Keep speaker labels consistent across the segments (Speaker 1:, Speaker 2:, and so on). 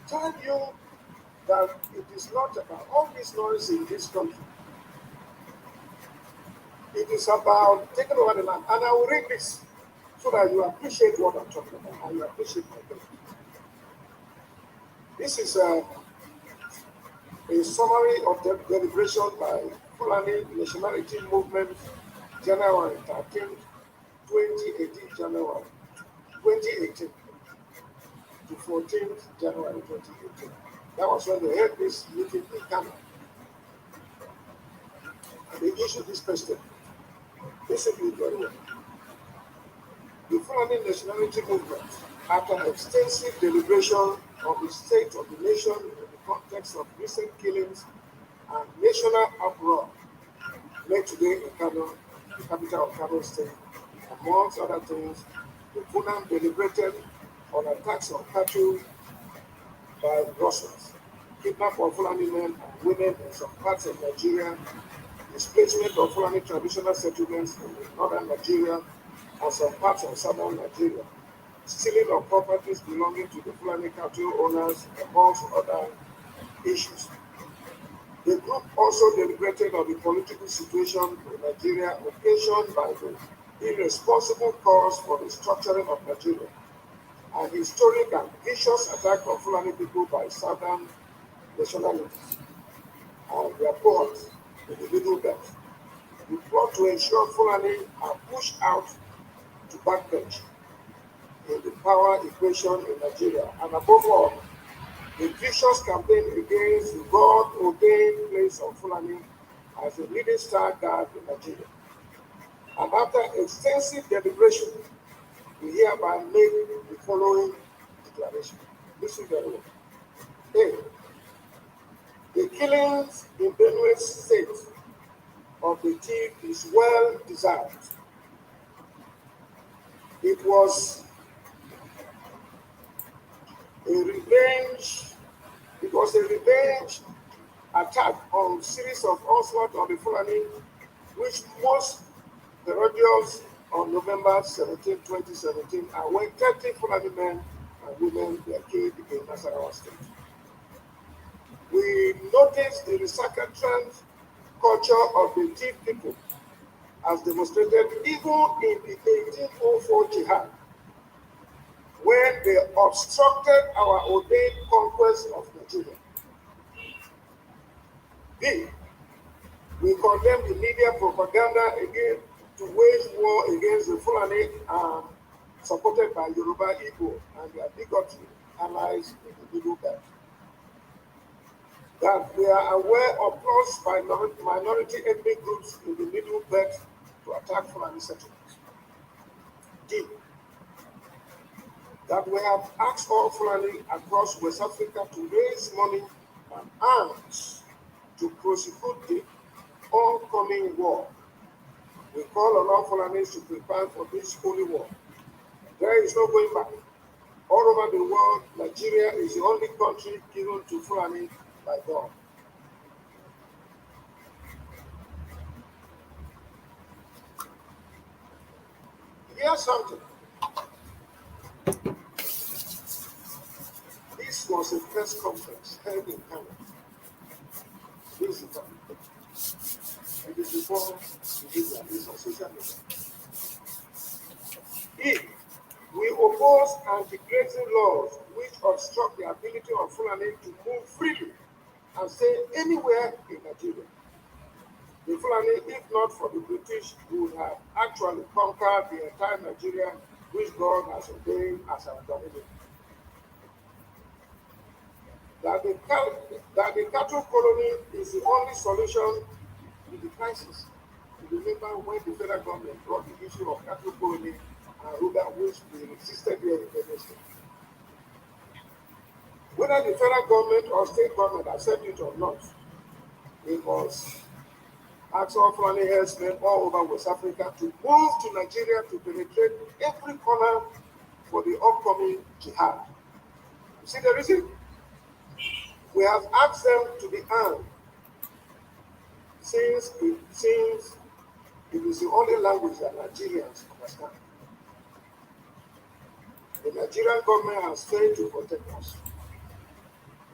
Speaker 1: tell you that it is not about all this noise in this country. It is about taking over the land. And I will read this so that you appreciate what I'm talking about and you appreciate my point. This is a summary of the deliberation by Fulani Nationality Movement, January 13th, 2018, January 2018 to 14th January 2018. That was when they held this meeting in Ghana. And they issued this question. Listen to it very well. The Fulani Nationality Movement, after extensive deliberation on the state of the nation in the context of recent killings and national uproar made today in Kano, the capital of Kano State, amongst other things, the Funan deliberated on attacks on cattle by Russians, kidnap of Fulani men and women in some parts of Nigeria, displacement of Fulani traditional settlements in northern Nigeria and some parts of southern Nigeria, stealing of properties belonging to the Fulani cattle owners, amongst other issues. The group also deliberated on the political situation in Nigeria occasioned by the irresponsible calls for the structuring of Nigeria, an historic and vicious attack on Fulani people by southern nationalities and their cohorts in the Middle Belt. We plot to ensure Fulani are pushed out to backbench in the power equation in Nigeria, and above all, a vicious campaign against the God-ordained place of Fulani as a leading star guard in Nigeria. And after extensive deliberation, we hereby make the following declaration. Listen very well. A. The killings in Benue State of the thief is well deserved. It was a revenge. It was a revenge attack on series of onslaught on the Fulani, which most parodies on November 17, 2017, and when 30 Fulani men and women were killed in Nasarawa State. We noticed the recalcitrant culture of the thief people as demonstrated even in the 1804 jihad, when they obstructed our ordained conquest of Nigeria. B. We condemn the media propaganda again to wage war against the Fulani and supported by Yoruba Igbo and their bigotry allies in the Middle Belt. That we are aware of plots by minority ethnic groups in the Middle Belt to attack Fulani settlements. D. That we have asked all Fulani across West Africa to raise money and arms to prosecute the oncoming war. We call on all Fulanis to prepare for this holy war. There is no going back. All over the world, Nigeria is the only country given to Fulani by God. Here's something. This was a press conference held in Canada. This is it is before this on social media. If we oppose anti-grazing laws which obstruct the ability of Fulani to move freely and stay anywhere in Nigeria, the Fulani, if not for the British, would have actually conquered the entire Nigeria which God has ordained as our dominion. That the cattle colony is the only solution to the crisis. You remember when the federal government brought the issue of cattle colony and Ruga, which we resisted here in the state. Whether the federal government or state government accept it or not, we must ask all Fulani herdsmen all over West Africa to move to Nigeria to penetrate every corner for the upcoming jihad. You see the reason? We have asked them to be armed since it is the only language that Nigerians understand. The Nigerian government has failed to protect us.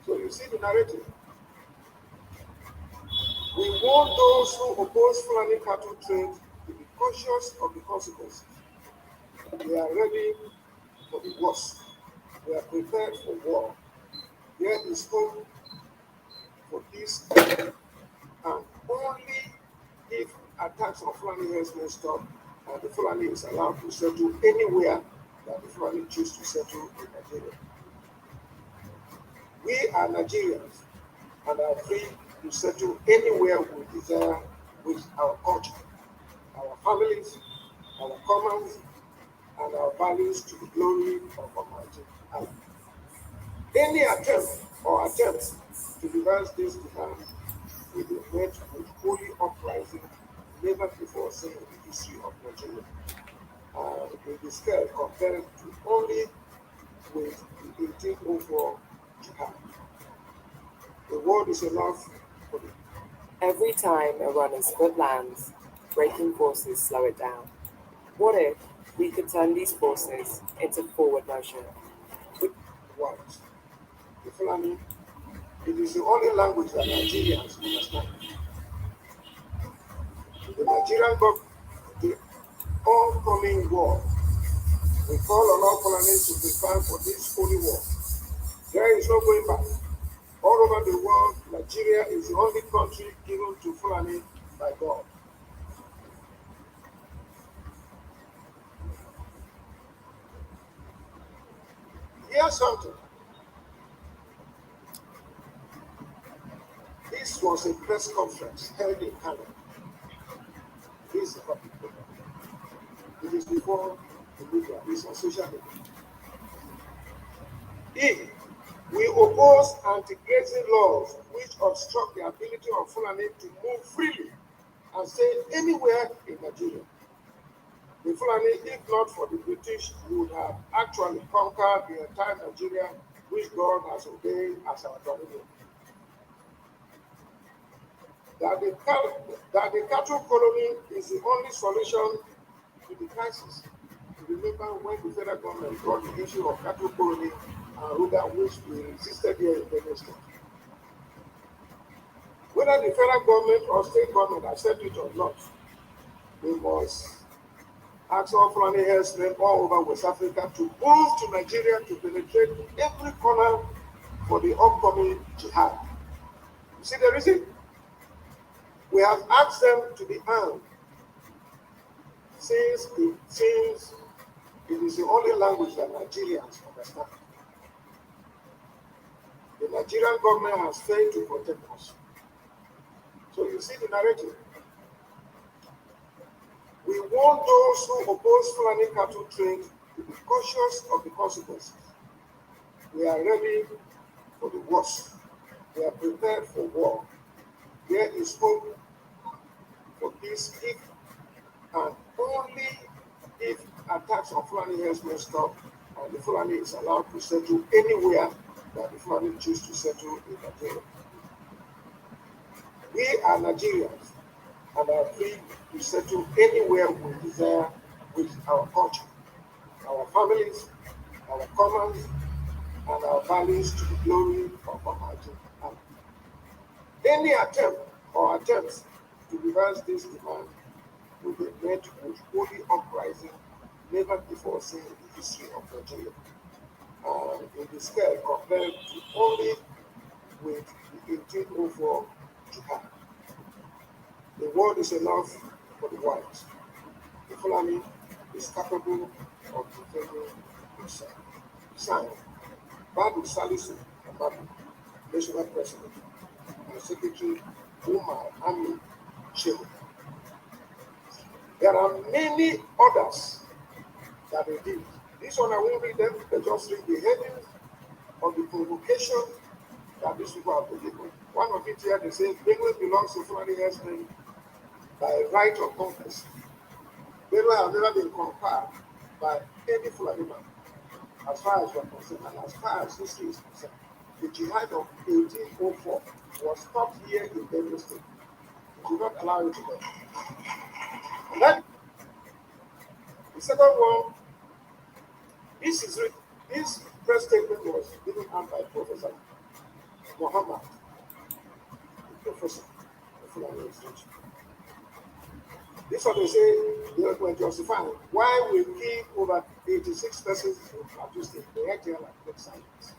Speaker 1: So you see the narrative. We want those who oppose Fulani cattle trade to be conscious of the consequences. We are ready for the worst. We are prepared for war. There is hope for peace, and only if attacks on Fulani herdsmen stop and the Fulani is allowed to settle anywhere that the Fulani choose to settle in Nigeria. We are Nigerians and are free to settle anywhere we desire with our culture, our families, our commons, and our values to the glory of Almighty Allah. Any attempt or attempts to reverse this demand will be met with holy uprising never before seen in the history of Nigeria, and will be scale compared to only with the 1804 jihad. The world is enough for the
Speaker 2: Every time a runner's foot lands, braking forces slow it down. What if we could turn these forces into forward motion?
Speaker 1: white. The Fulani, it is the only language that Nigerians understand. The Nigerian government, the oncoming war, we call on all Fulanis to prepare for this holy war. There is no going back. All over the world, Nigeria is the only country given to Fulani by God. Here's something. This was a press conference held in Canada. This is a public program. It is before the media, it's on social media. If we oppose anti-grazing laws which obstruct the ability of Fulani to move freely and stay anywhere in Nigeria, the Fulani, if not for the British, would have actually conquered the entire Nigeria which God has ordained as our dominion. That the cattle colony is the only solution to the crisis. Remember when the federal government brought the issue of cattle colony and RONU, which we resisted here in Livestock. Whether the federal government or state government accept it or not, we must ask all Fulani herdsmen all over West Africa to move to Nigeria to penetrate every corner for the upcoming jihad. You see the reason? We have asked them to be armed since it is the only language that Nigerians understand. The Nigerian government has failed to protect us. So you see the narrative. We want those who oppose Fulani cattle trade to be cautious of the consequences. We are ready for the worst. We are prepared for war. There is hope for peace if and only if attacks on Fulani herdsmen stop and the Fulani is allowed to settle anywhere that the Fulani choose to settle in Nigeria. We are Nigerians and are free to settle anywhere we desire with our culture, our families, our commons, and our values to the glory of Almighty Allah. Any attempt or attempts to reverse this demand will be met with holy uprising never before seen in the history of Nigeria, and in the scale compared to only with the 1804 jihad. The world is enough for the white. The Fulani is capable of defending himself. Signed, Babu Salisu Babu, National President, and Secretary Umar Ami Shehu. There are many others that they did. This one I won't read them, they just read the headings of the provocation that these people have delivered. One of it here, they say, Benue belongs to Fulani herdsmen by right of conquest. Benue has never been conquered by any Fulani man, as far as we are concerned, and as far as history is concerned. The jihad of 1804 was stopped here in Benue State. We should not allow it to go. And then, the second one, this press statement was given out by Professor Muhammad, the professor of Fulani Extension. This one they say they were justifying why we kill over 86 persons in Plateau State. They had like good silence.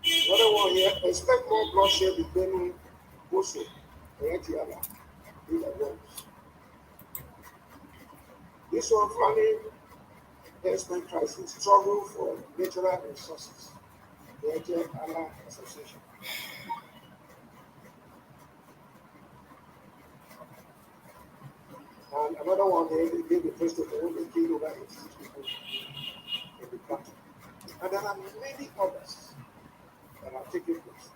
Speaker 1: Another one here, expect more bloodshed in Benue, Boso, they had like these are words. This one, Fulani Herdsmen crisis, struggle for natural resources. The Allah Association. And another one, they gave the first statement when they killed over 86 people in the country. And there are many others that are taking place.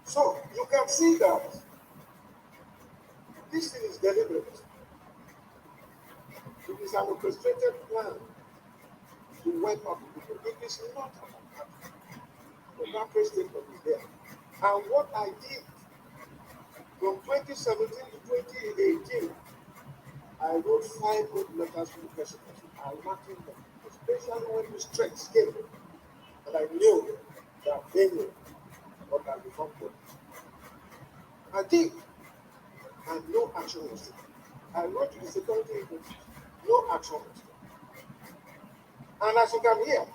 Speaker 1: So you can see that this thing is deliberate. It is an orchestrated plan to wipe out the people. It is not about that. The macro statement is there. And what I did from 2017 to 2018, I wrote 5 good letters to the president. I marked them, especially when the strikes came. And I knew that they knew what I become good. I did, and no action was taken. I wrote to the security agencies, no action was taken. And as you can hear,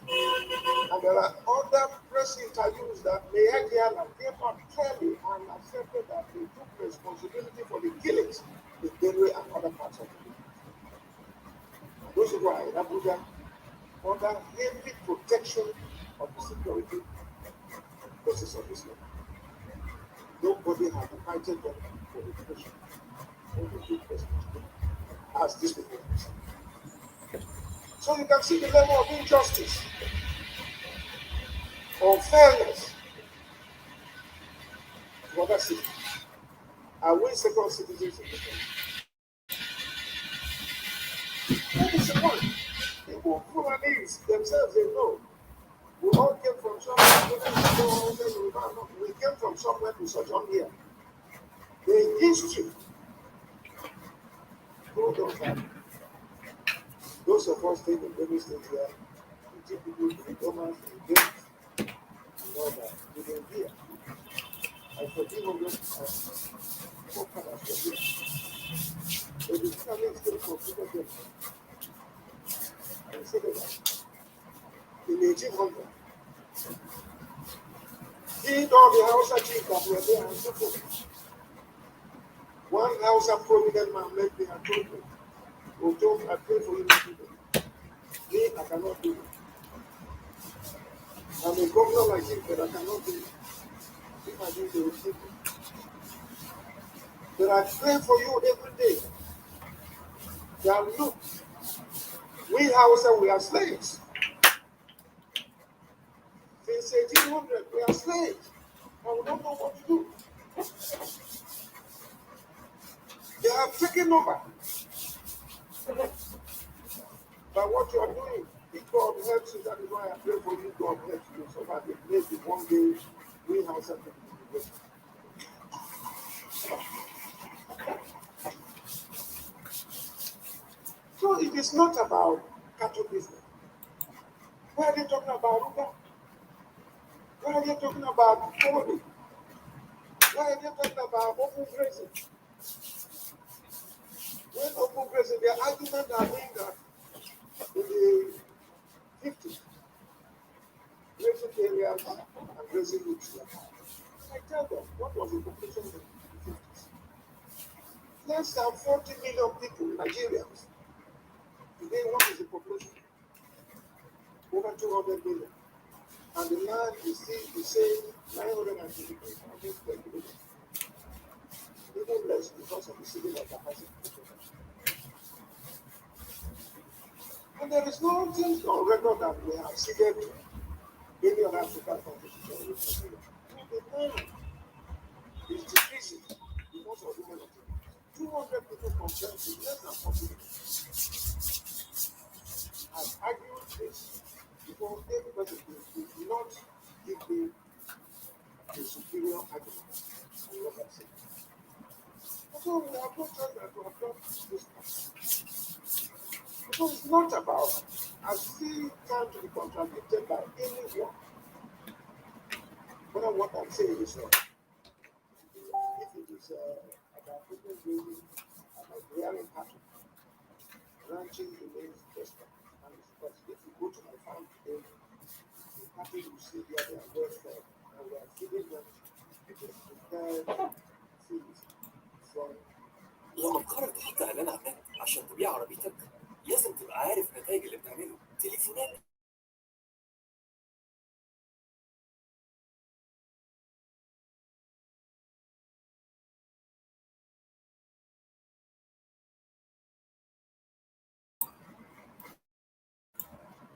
Speaker 1: and there are other press interviews that Mayor Diala came out clearly and accepted that they took responsibility for the killings in Benue and other parts of the country. Those who are in Abuja under heavy protection of the security forces of Islam. Nobody has invited them for the question or the big responsibility as these people are. So you can see the level of injustice, unfairness to other citizens. Are we second citizens in the country? That is the point. People Fulanese themselves, they know. We all came from somewhere. We came from somewhere to sojourn here. The history told us that those of us staying in Benue State here, the people, the government, the gates, and all that, we didn't hear. I forgive them. What can I forgive? But the Fulanese still consider them. I said that in 1800, did all the Hausa chiefs that were there and so forth. One Hausa prominent man met me and told me, Ortom, I pray for you people. Me, I cannot do it. I'm a governor like him, but I cannot do it. If I do, they will kill me. But I pray for you every day. That look, we Hausa, we are slaves. Since 1800, we are slaves. And we don't know what to do. They have taken over. By what you are doing, if God helps you, that is why I pray for you, God helps you, so that it may be one day we have something to do. So it is not about cattle business. Why are they talking about RONU? Why are they talking about poverty? Why are they talking about open grazing? When open grazing, their argument are being that in the 50s, grazing areas and grazing routes. I tell them, what was the population in the 50s? Less than 40 million people, Nigerians. Today, what is the population? Over 200 million. And the land is still the same 923,000 square kilometers. Even less because of the civil capacity. And there is no thing on record that we have ceded any other African countries. The land is decreasing because of development. 200 people compared to less than 40 people. I've argued this because everybody did not give me a superior argument. And what I said. So we have no choice than to adopt this plan. Because it's not about as we can to be contradicted by anyone. But what I'm saying is that if it is about business building, about rearing cattle, ranching remains best practice. Because if you go to my farm today, the cattle you see there, they are well fed, and we are feeding them with a prepared feed from
Speaker 3: لما قررت تحط اعلان على النت عشان تبيع عربيتك لازم تبقى عارف النتائج اللي بتعمله. تليفونات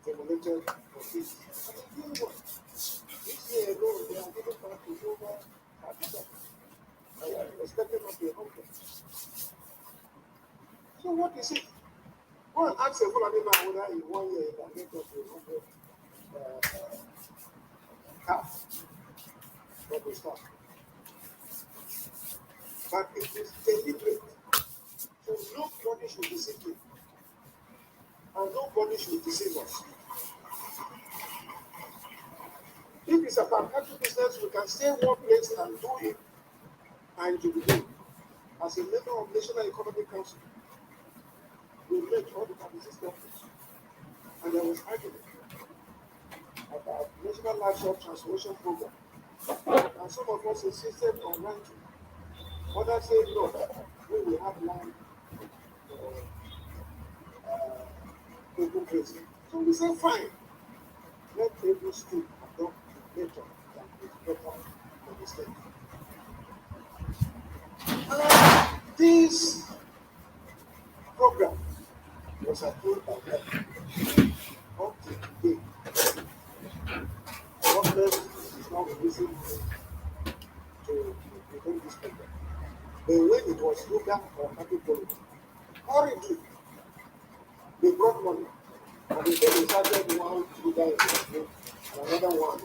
Speaker 1: formulated for feed. This year alone, they are giving back to over 30%. I am expecting not to be 100. So what is it? Go and ask a Fulani man whether in 1 year he can get up to 100 calves for the stock. But it is deliberate. So nobody should deceive you. And nobody should deceive us. If it's about cattle business, we can stay one place and do it, and it will be good. As a member of National Economic Council, we met all the 36 governments, and there was argument about National Livestock Transformation Program. And some of us insisted on ranching. Others said, no, we will have land for open grazing. So we said, fine, let every state adopt the method that is better for the state. This program was approved by them. Up to today, government is now releasing to implement this program. But when it was legal or cattle policy, hurriedly, they brought money. And they said they started one legal investment and another one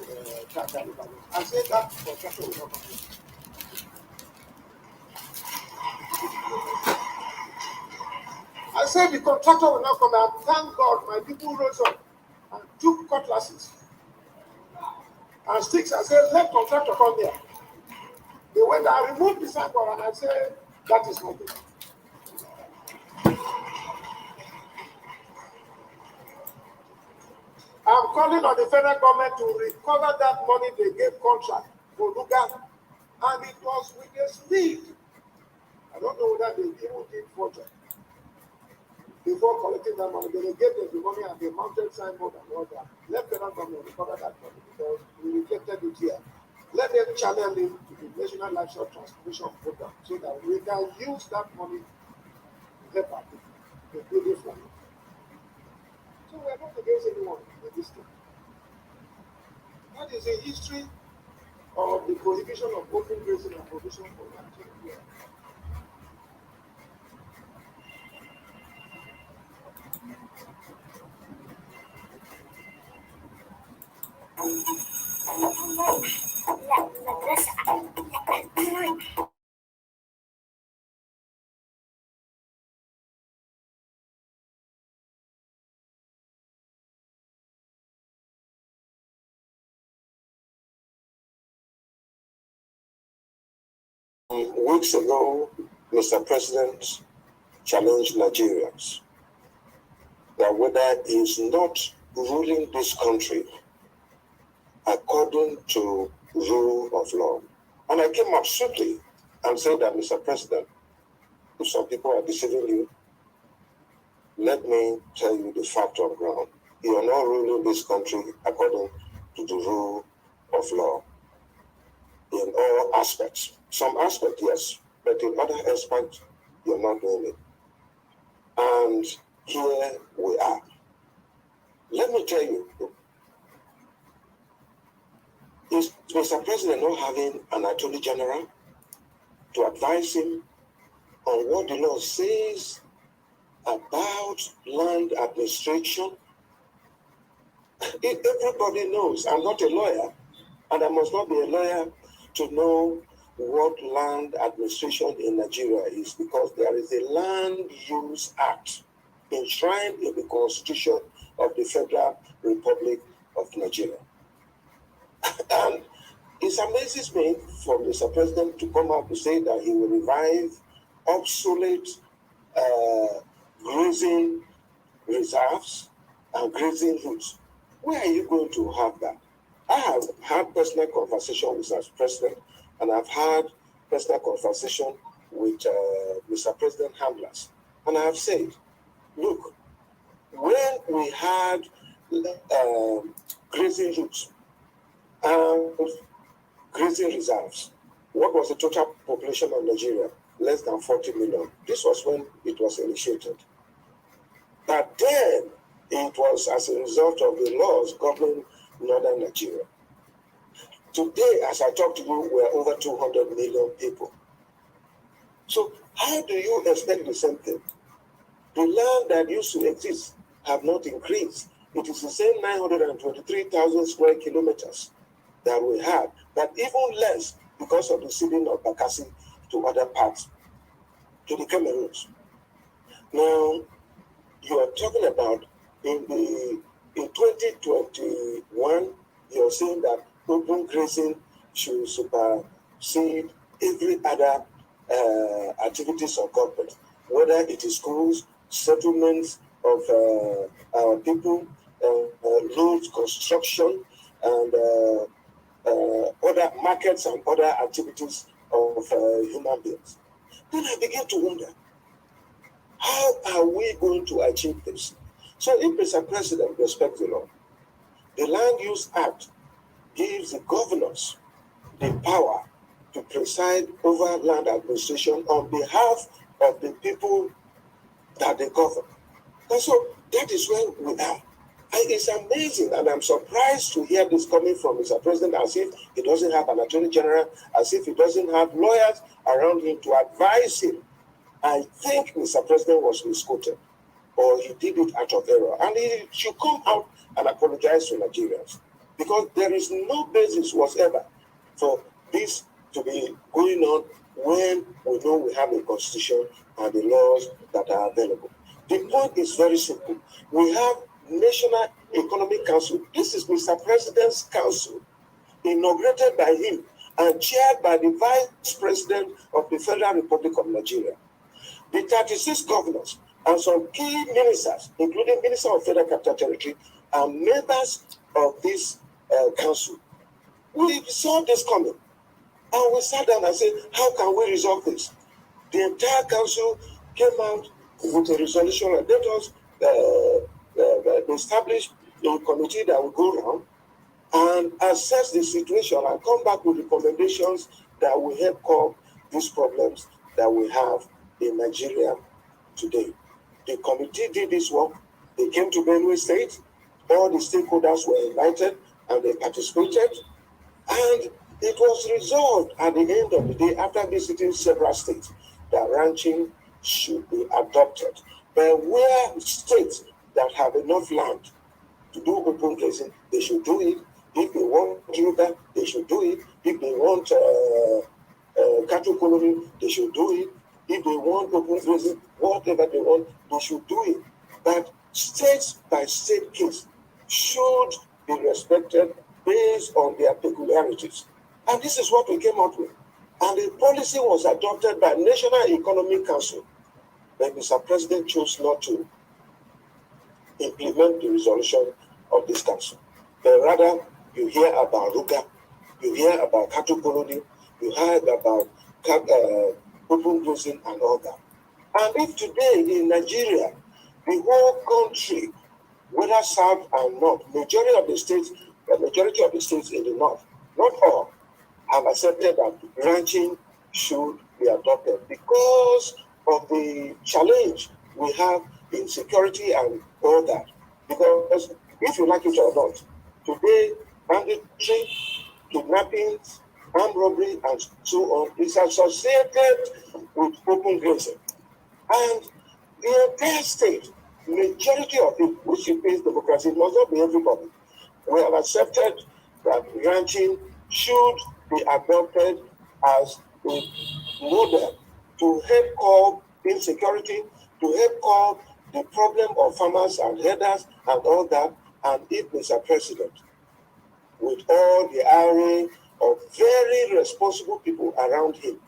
Speaker 1: cash and value. I said that construction will not come. I said the contractor will not come, and thank God my people rose up and took cutlasses and sticks. I said, let contractor come here. They went and removed the signboard, and I said, that is not it. I'm calling on the federal government to recover that money they gave contract for Luga, and it was with a speed. I don't know whether they even did forgery. Before collecting that money, they gave them the money and they mounted signboard and all that. Let federal government recover that money because we rejected it here. Let them channel it to the National Livestock Transformation Program so that we can use that money to help our people, including farming. So we are not against anyone in this thing. That is a history of the prohibition of open grazing and provision for ranching.
Speaker 4: Weeks ago, Mr. President challenged Nigerians that whether he is not ruling this country according to rule of law. And I came up swiftly and said that, Mr. President, if some people are deceiving you, let me tell you the fact on ground. You are not ruling this country according to the rule of law in all aspects. Some aspects, yes, but in other aspects, you're not doing it. And here we are. Let me tell you, is Mr. President not having an Attorney General to advise him on what the law says about land administration? Everybody knows. I'm not a lawyer, and I must not be a lawyer to know what land administration in Nigeria is, because there is a Land Use Act enshrined in the Constitution of the Federal Republic of Nigeria. And It amazes me for Mr. President to come out to say that he will revive obsolete grazing reserves and grazing routes. Where are you going to have that? I have had personal conversation with Mr. President, and I've had personal conversation with Mr. President handlers. And I have said, look, when we had grazing routes and grazing reserves, what was the total population of Nigeria? Less than 40 million. This was when it was initiated. But then it was as a result of the laws governing northern Nigeria. Today, as I talk to you, we're over 200 million people. So how do you expect the same thing? The land that used to exist have not increased. It is the same 923,000 square kilometers that we had, but even less because of the ceding of Bakassi to other parts, to the Cameroons. Now, you are talking about in 2021, you're saying that open grazing should supersede every other activities of government, whether it is schools, settlements of our people, roads construction, and other markets and other activities of human beings. Then I begin to wonder, how are we going to achieve this? So if Mr. President respects the law, the Land Use Act gives the governors the power to preside over land administration on behalf of the people that they govern. And so that is where we are. And it's amazing, and I'm surprised to hear this coming from Mr. President as if he doesn't have an attorney general, as if he doesn't have lawyers around him to advise him. I think Mr. President was misquoted, or he did it out of error. And he should come out and apologize to Nigerians, because there is no basis whatsoever for this to be going on when we know we have a constitution and the laws that are available. The point is very simple. We have National Economic Council. This is Mr. President's council, inaugurated by him and chaired by the Vice President of the Federal Republic of Nigeria. The 36 governors and some key ministers, including Minister of Federal Capital Territory, are members of this council. We saw this coming, and we sat down and said, how can we resolve this? The entire council came out with a resolution and let us establish a committee that will go around and assess the situation and come back with recommendations that will help curb these problems that we have in Nigeria today. The committee did this work. They came to Benue State. All the stakeholders were invited and they participated. And it was resolved at the end of the day, after visiting several states, that ranching should be adopted. But where states that have enough land to do open grazing, they should do it. If they want YORUBA, they should do it. If they want cattle colony, they should do it. If they want open grazing, whatever they want, they should do it. But state by state case should be respected based on their peculiarities. And this is what we came out with. And the policy was adopted by National Economic Council. But Mr. President chose not to implement the resolution of this council. But rather, you hear about RUGA, you hear about cattle colony, you hear about open grazing and all that. And if today in Nigeria, the whole country, whether south and north, majority of the states in the north, not all, have accepted that ranching should be adopted because of the challenge we have in security and all that. Because if you like it or not, today banditry, kidnappings, armed robbery, and so on is associated with open grazing. And the entire state, majority of it, which is democracy, it must not be everybody. We have accepted that ranching should be adopted as a model to help curb insecurity, to help curb the problem of farmers and herders and all that. And if Mr. President, with all the IRA of very responsible people around him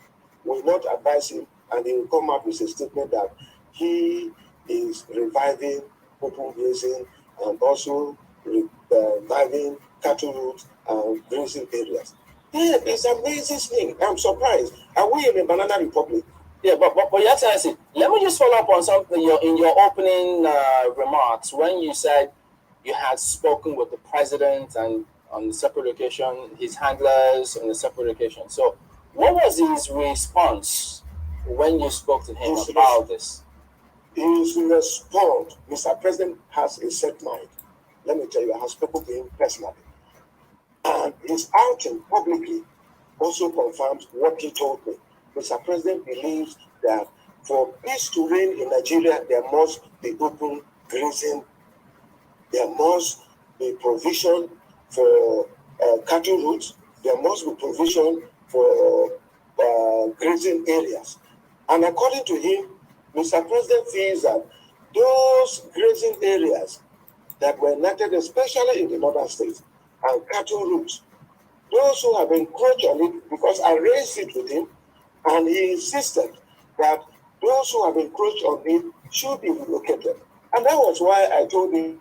Speaker 4: will not advise him, and he will come out with a statement that he is reviving open grazing and also reviving cattle routes and grazing areas. Yeah, it's an amazing thing. I'm surprised. Are we in a banana republic?
Speaker 3: Yeah, but Your Excellency, let me just follow up on something in your opening remarks when you said you had spoken with the president and on a separate occasion, his handlers on a separate occasion. So, what was his response when you spoke to him about this?
Speaker 4: His response, Mr. President has a set mind. Let me tell you, I have spoken to him personally. And his outing publicly also confirms what he told me. Mr. President believes that for peace to reign in Nigeria, there must be open grazing. There must be provision for cattle routes. There must be provision for grazing areas. And according to him, Mr. President feels that those grazing areas that were enacted, especially in the northern states, and cattle routes, those who have encroached on it, because I raised it with him, and he insisted that those who have encroached on it should be relocated. And that was why I told him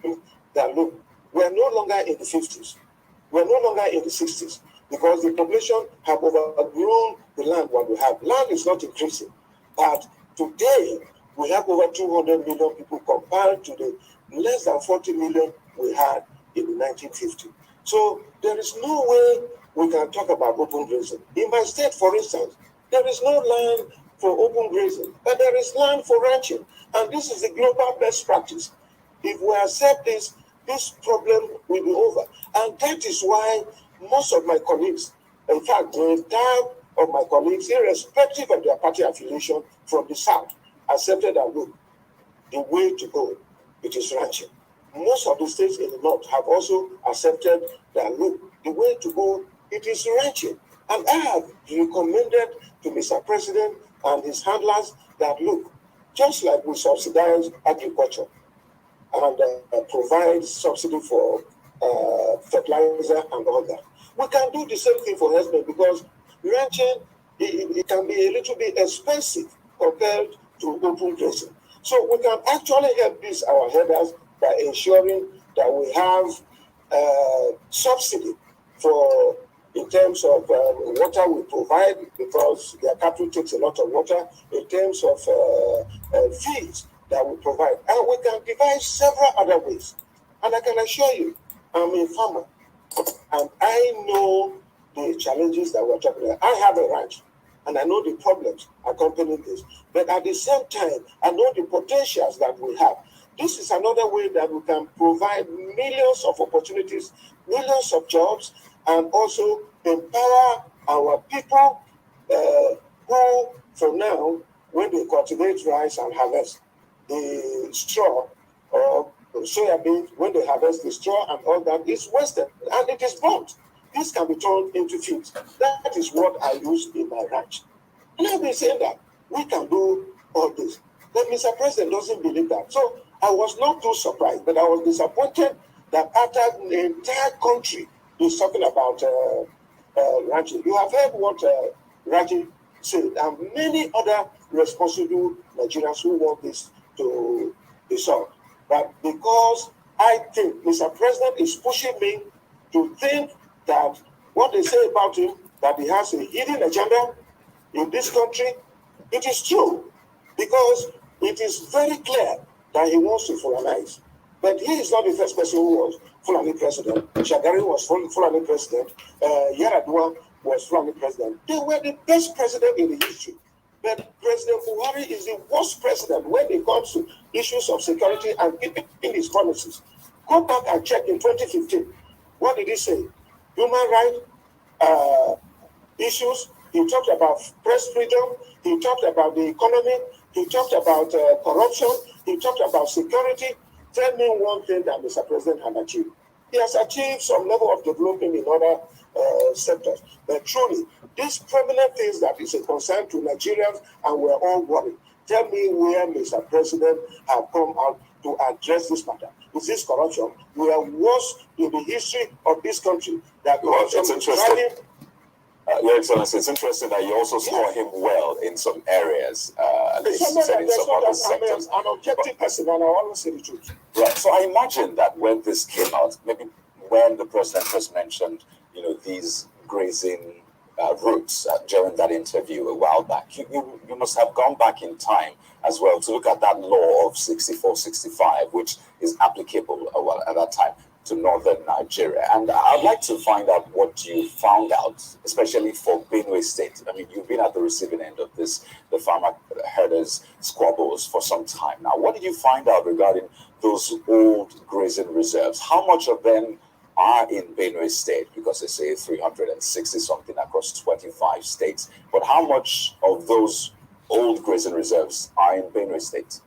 Speaker 4: that, look, we're no longer in the 50s. We're no longer in the 60s, because the population have overgrown the land what we have. Land is not increasing. But today, we have over 200 million people compared to the less than 40 million we had in the 1950s. So there is no way we can talk about open grazing. In my state, for instance, there is no land for open grazing, but there is land for ranching. And this is the global best practice. If we accept this, this problem will be over. And that is why most of my colleagues, in fact, the entire of my colleagues, irrespective of their party affiliation from the South, accepted that, look, the way to go, it is ranching. Most of the states in the North have also accepted that, look, the way to go, it is ranching. And I have recommended to Mr. President and his handlers that, look, just like we subsidize agriculture and provide subsidy for fertilizer and all that, we can do the same thing for husband, because ranching, it can be a little bit expensive compared to open grazing. So we can actually help these our headers by ensuring that we have subsidy for, in terms of water we provide, because their cattle takes a lot of water, in terms of feeds that we provide. And we can devise several other ways. And I can assure you, I'm a farmer, and I know the challenges that we're talking about. I have a ranch, and I know the problems accompanying this. But at the same time, I know the potentials that we have. This is another way that we can provide millions of opportunities, millions of jobs, and also empower our people who, for now, when they cultivate rice and harvest the straw or soybean, when they harvest the straw and all that, is wasted and it is burnt. This can be turned into feed. That is what I use in my ranch. And I've been saying that we can do all this. But Mr. President doesn't believe that. So I was not too surprised, but I was disappointed that after the entire country is talking about ranching. You have heard what Raji said, and many other responsible Nigerians who want this to be solved. But because I think Mr. President is pushing me to think that what they say about him, that he has a hidden agenda in this country, it is true, because it is very clear that he wants to Fulanize. But he is not the first person who was Fulani president. Shagari was Fulani president. Yaradua was Fulani president. They were the best president in the history. But President Buhari is the worst president when it comes to issues of security and keeping his promises. Go back and check in 2015. What did he say? Human rights issues. He talked about press freedom. He talked about the economy. He talked about corruption. He talked about security. Tell me one thing that Mr. President had achieved. He has achieved some level of development in other sectors. But truly, these prominent things that is a concern to Nigerians, and we're all worried. Tell me where Mr. President have come out to address this matter. Is this corruption? We are worse in the history of this country. That corruption is driving
Speaker 5: Your Excellency, it's interesting that you also score him well in some areas.
Speaker 1: It's somebody that's not an objective person, and I always say the truth.
Speaker 5: Right. So I imagine that when this came out, maybe when the president first mentioned, these grazing routes during that interview a while back, you must have gone back in time as well to look at that law of 64-65, which is applicable at that time to northern Nigeria. And I'd like to find out what you found out, especially for Benue State. I mean, you've been at the receiving end of the farmer herders squabbles for some time now. What did you find out regarding those old grazing reserves? How much of them are in Benue State? Because they say 360 something across 25 states. But how much of those old grazing reserves are in Benue State?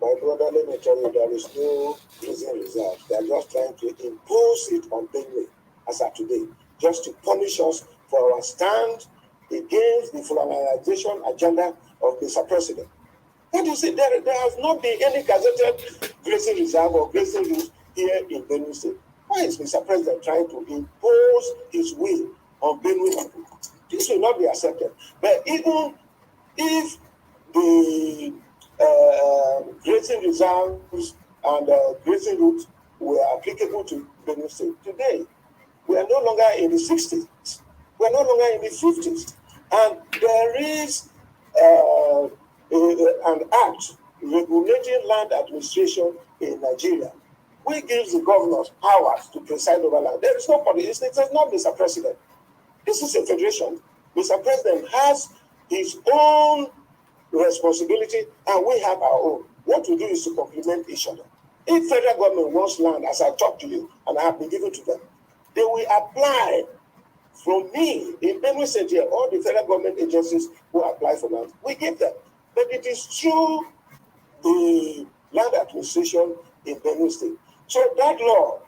Speaker 1: My brother, let me tell you, there is no grazing reserve. They are just trying to impose it on Benue as of today, just to punish us for our stand against the Fulani agenda of Mr. President. What do you say? There has not been any gazetted grazing reserve or grazing route here in Benue State. Why is Mr. President trying to impose his will on Benue people? This will not be accepted. But even if the grazing reserves and grazing routes were applicable to Benue State today, we are no longer in the 60s. We are no longer in the 50s. And there is an act regulating land administration in Nigeria, which gives the governors powers to preside over land. There is no politics. It is not Mr. President. This is a federation. Mr. President has his own responsibility, and we have our own. What we do is to complement each other. If federal government wants land, as I talked to you, and I have been given to them, they will apply from me in Benue State here. All the federal government agencies who apply for land, we give them. But it is through the land administration in Benue State. So that law,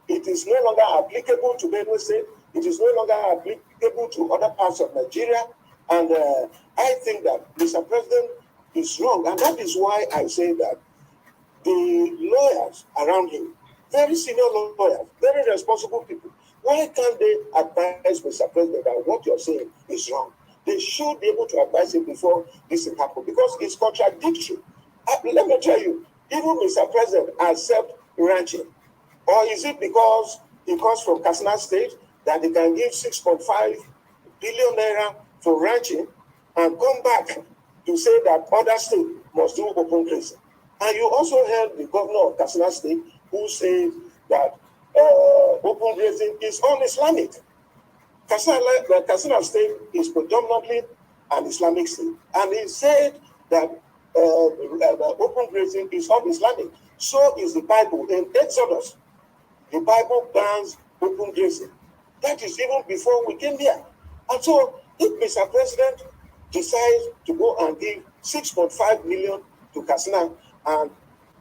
Speaker 1: it is no longer applicable to Benue State. It is no longer applicable to other parts of Nigeria. And I think that Mr. President is wrong. And that is why I say that the lawyers around him, very senior lawyers, very responsible people, why can't they advise Mr. President that what you're saying is wrong? They should be able to advise him before this thing happens, because it's contradictory. Let me tell you, even Mr. President accept ranching, or is it because he comes from Katsina State that they can give 6.5 billion naira for ranching and come back to say that other states must do open grazing? And you also heard the governor of Katsina State who said that open grazing is un-Islamic. Katsina State is predominantly an Islamic state, and he said that open grazing is un-Islamic. So is the Bible. In Exodus, the Bible bans open grazing. That is even before we came here. And so if Mr. President decides to go and give 6.5 million to Katsina and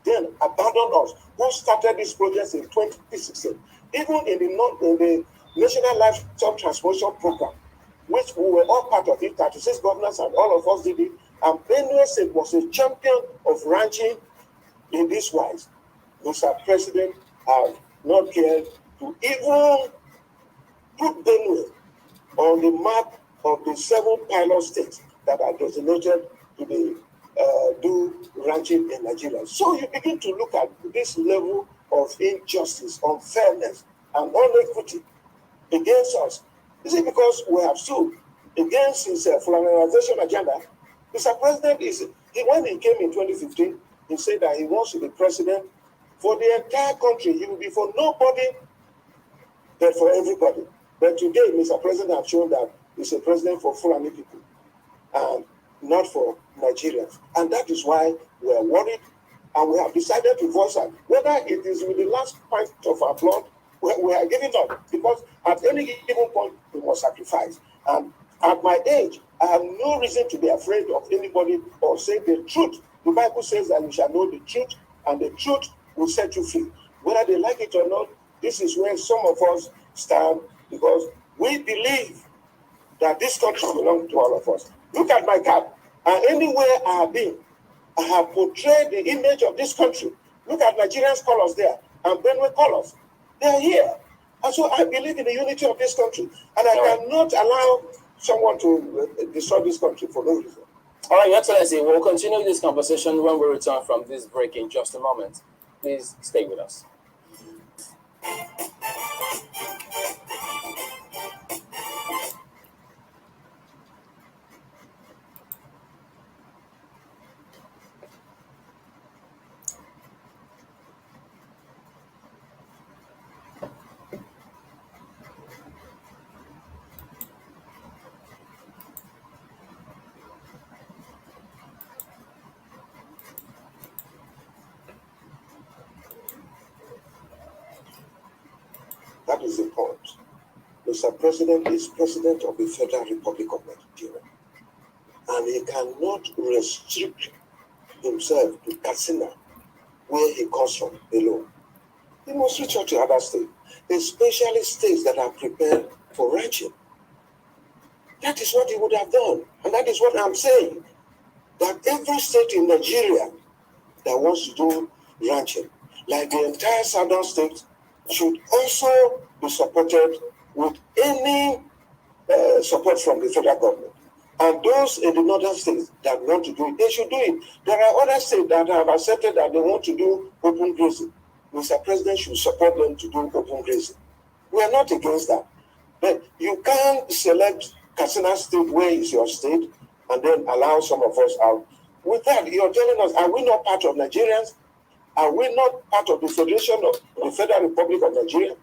Speaker 1: then abandon us, who started this project in 2016, even in the National Livestock Transformation Program, which we were all part of it, 36 governors and all of us did it, and Benue State was a champion of ranching in this wise. Mr. President has not cared to even put Benue on the map of the 7 pilot states that are designated to do ranching in Nigeria. So you begin to look at this level of injustice, unfairness, and inequity against us. Is it because we have stood against his Fulanization agenda? Mr. President when he came in 2015, he said that he wants to be president for the entire country. He will be for nobody, but for everybody. But today, Mr. President has shown that he's a president for Fulani people and not for Nigerians. And that is why we are worried, and we have decided to voice out. Whether it is with the last pint of our blood, we are giving up, because at any given point, we must sacrifice. And at my age, I have no reason to be afraid of anybody or say the truth. The Bible says that you shall know the truth, and the truth will set you free. Whether they like it or not, this is where some of us stand, because we believe that this country belongs to all of us. Look at my cap, and anywhere I have been, I have portrayed the image of this country. Look at Nigerians' colors there, and Benue colors. They are here.
Speaker 4: And so I believe in the unity of this country. And I cannot allow someone to destroy this country for no reason.
Speaker 3: All right, Your Excellency, we'll continue this conversation when we return from this break in just a moment. Please stay with us.
Speaker 4: That is the point. Mr. President is President of the Federal Republic of Nigeria. And he cannot restrict himself to Katsina, where he comes from, alone. He must reach out to other states, especially states that are prepared for ranching. That is what he would have done. And that is what I'm saying. That every state in Nigeria that wants to do ranching, like the entire southern state, should also be supported with any support from the federal government. And those in the northern states that want to do it, they should do it. There are other states that have accepted that they want to do open grazing. Mr. President should support them to do open grazing. We are not against that. But you can't select Katsina State, where is your state, and then allow some of us out. With that, you're telling us, are we not part of Nigerians? Are we not part of the Federation of the Federal Republic of Nigeria?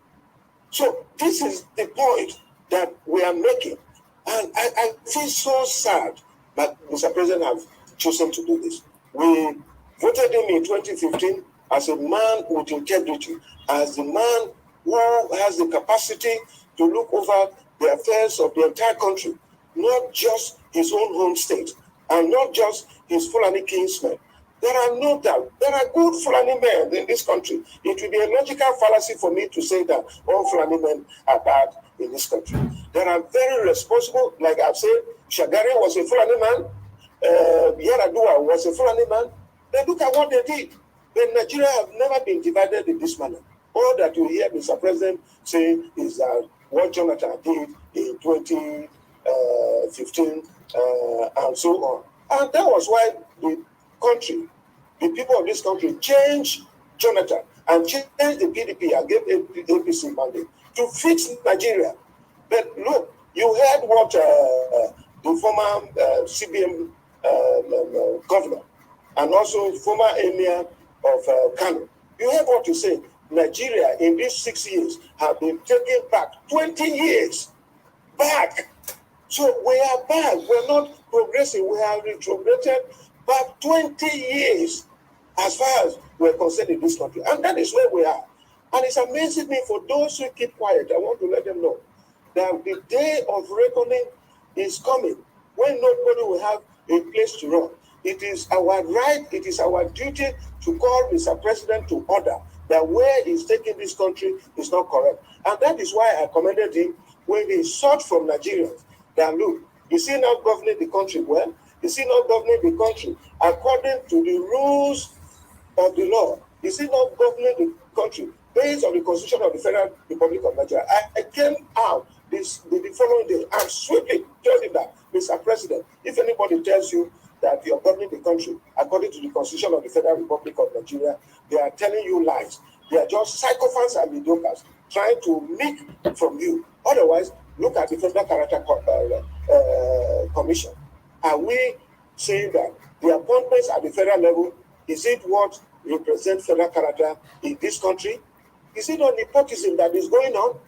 Speaker 4: So this is the point that we are making. And I feel so sad that Mr. President has chosen to do this. We voted him in 2015 as a man with integrity, as a man who has the capacity to look over the affairs of the entire country, not just his own home state, and not just his Fulani kinsmen. There are no doubt, there are good Fulani men in this country. It will be a logical fallacy for me to say that all Fulani men are bad in this country. There are very responsible, like I've said, Shagari was a Fulani man, Yaradua was a Fulani man. Then look at what they did. But Nigeria have never been divided in this manner. All that you hear Mr. President say is what Jonathan did in 2015 and so on. And that was why the country, the people of this country changed Jonathan and changed the PDP and gave APC mandate to fix Nigeria. But look, you heard what the former CBM governor and also former emir of Kano, you heard what he said. Nigeria in these 6 years have been taken back 20 years back. So we are back. We're not progressing. We have retrograded back 20 years as far as we're concerned in this country. And that is where we are. And it's amazing me for those who keep quiet. I want to let them know that the day of reckoning is coming when nobody will have a place to run. It is our right, it is our duty to call Mr. President to order that where he's taking this country is not correct. And that is why I commended him when he sought from Nigerians that, look, is he not governing the country well? Is he not governing the country according to the rules of the law? Is he not governing the country based on the Constitution of the Federal Republic of Nigeria? I came out the following day and swiftly told him that, Mr. President, if anybody tells you that you are governing the country according to the Constitution of the Federal Republic of Nigeria, they are telling you lies. They are just psychophants and mediocres trying to milk from you. Otherwise, look at the Federal Character Commission. Are we saying that the appointments at the federal level, is it what represents federal character in this country? Is it not nepotism that is going on?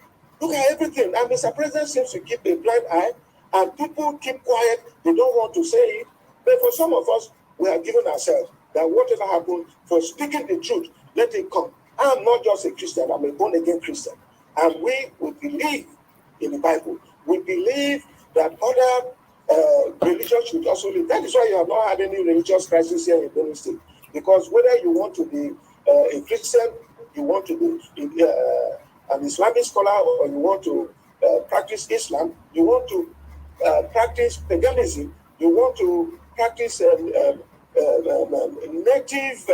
Speaker 4: Look at everything. And Mr. President seems to keep a blind eye, and people keep quiet. They don't want to say it. But for some of us, we are giving ourselves that whatever happens, for speaking the truth, let it come. I'm not just a Christian, I'm a born-again Christian. And we believe in the Bible. We believe that other religions should also live. That is why you have not had any religious crisis here in Benin State. Because whether you want to be a Christian, you want to be an Islamic scholar, or you want to practice Islam, you want to practice paganism, you want to practice native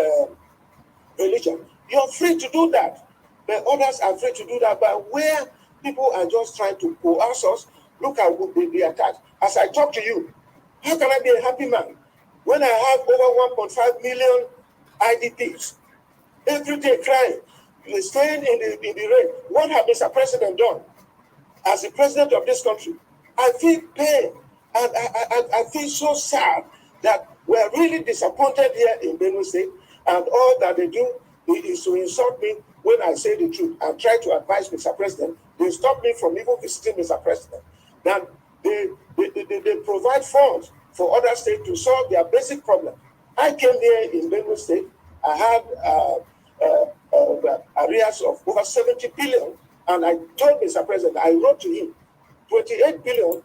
Speaker 4: religion, you're free to do that.
Speaker 1: But others are afraid to do that. But where people are just trying to coerce us, look at who they attacked. As I talk to you, how can I be a happy man when I have over 1.5 million IDPs every day crying, staying in the rain? What has Mr. President done as the president of this country? I feel pain, and I feel so sad that we're really disappointed here in Benue State, and all that they do is to insult me when I say the truth and try to advise Mr. President. They stop me from even visiting Mr. President. Then they provide funds for other states to solve their basic problem. I came here in Benue State. I had arrears of over 70 billion, and I told Mr. President, I wrote to him, 28 billion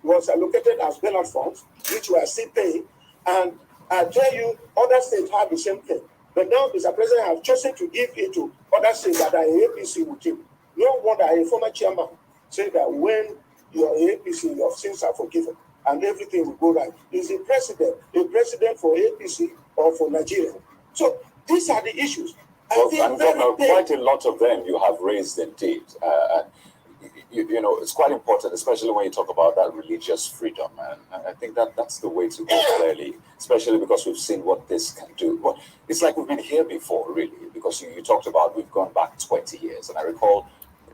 Speaker 1: was allocated as bailout funds, which we are still paying, and I tell you, other states have the same thing. But now Mr. President has chosen to give it to other states that are APC with him. No wonder a former chairman said that when you are APC, your sins are forgiven and everything will go right. Is a president for APC or for Nigeria? So these are the issues.
Speaker 5: Well, and quite a lot of them you have raised indeed. You know, it's quite important, especially when you talk about that religious freedom. And I think that's the way to go clearly, especially because we've seen what this can do. But it's like we've been here before, really, because you talked about we've gone back 20 years. And I recall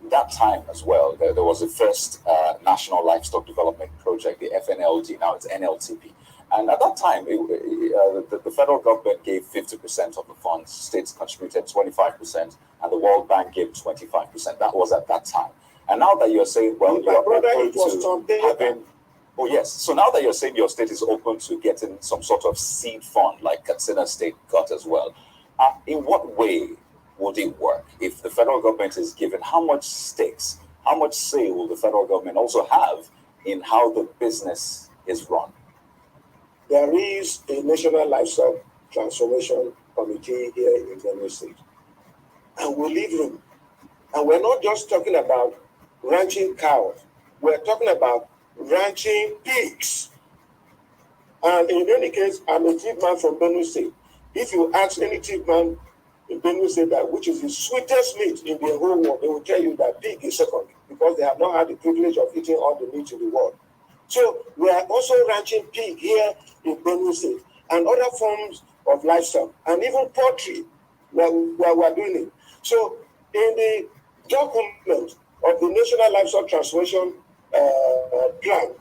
Speaker 5: that time as well, there was the first National Livestock Development Project, the FNLD, now it's NLTP. And at that time, the federal government gave 50% of the funds, states contributed 25%, and the World Bank gave 25%. That was at that time. And now that you're saying, well, you're open to having, oh yes, so now that you're saying your state is open to getting some sort of seed fund, like Katsina State got as well, in what way would it work? If the federal government is given, how much stakes, how much say will the federal government also have in how the business is run?
Speaker 1: There is a National Livestock Transformation Committee here in Benue State, and we leave room. And we're not just talking about ranching cows, we're talking about ranching pigs. And in any case, I'm a chief man from Benue State. If you ask any chief man in Benue State that which is the sweetest meat in the whole world, they will tell you that pig is second, because they have not had the privilege of eating all the meat in the world. So we are also ranching pig here in Benue State and other forms of livestock, and even poultry, where we're doing it. So in the document of the National Livestock Transformation Plan,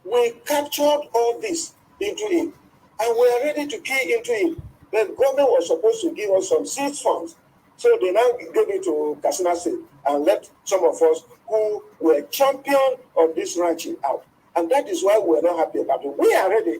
Speaker 1: we captured all this into it, and we are ready to key into it. The government was supposed to give us some seed funds, so they now gave it to Katsina State and left some of us who were champion of this ranching out. And that is why we're not happy about it. We are ready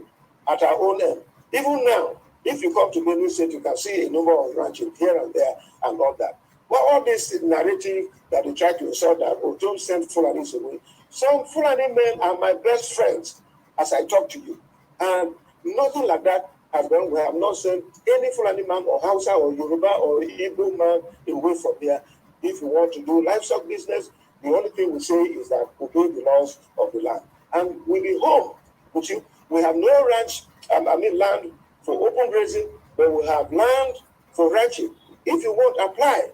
Speaker 1: at our own end. Even now, if you come to Benue State, you can see a number of ranching here and there and all that. Well, all this narrative that they try to insult that Ortom sent Fulanis away. Some Fulani men are my best friends as I talk to you. And nothing like that has done. We have not sent any Fulani man or Hausa or Yoruba or Igbo man away from here. If you want to do livestock business, the only thing we say is that obey the laws of the land. And we'll be home with you. We have no land for open grazing, but we have land for ranching. If you want, apply.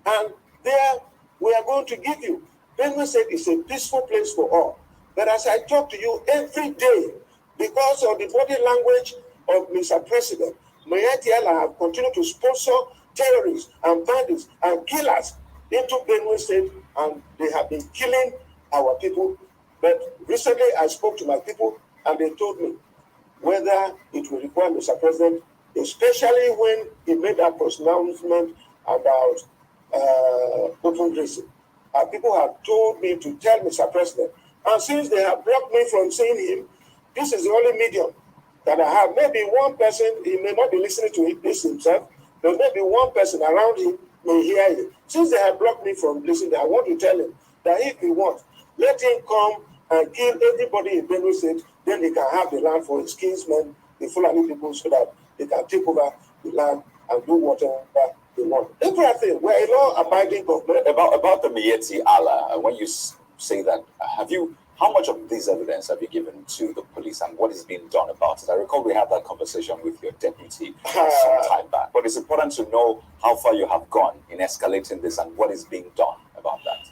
Speaker 1: And there we are going to give you. Benue State is a peaceful place for all. But as I talk to you every day, because of the body language of Mr. President, Mayati Allah have continued to sponsor terrorists and bandits and killers into Benue State, and they have been killing our people. But recently I spoke to my people, and they told me whether it will require Mr. President, especially when he made that pronouncement about open grazing. People have told me to tell Mr. President, and since they have blocked me from seeing him, this is the only medium that I have. Maybe one person, he may not be listening to this himself, but maybe one person around him may hear it. Since they have blocked me from listening, I want to tell him that if he wants, let him come and kill everybody in Benue State, then he can have the land for his kinsmen, the Fulani people, so that they can take over the land and do whatever they want. Everything. We're a law-abiding government.
Speaker 5: About the Miyetti Allah, when you say that, have you How much of this evidence have you given to the police, and what is being done about it? I recall we had that conversation with your deputy some time back, but it's important to know how far you have gone in escalating this and what is being done about that.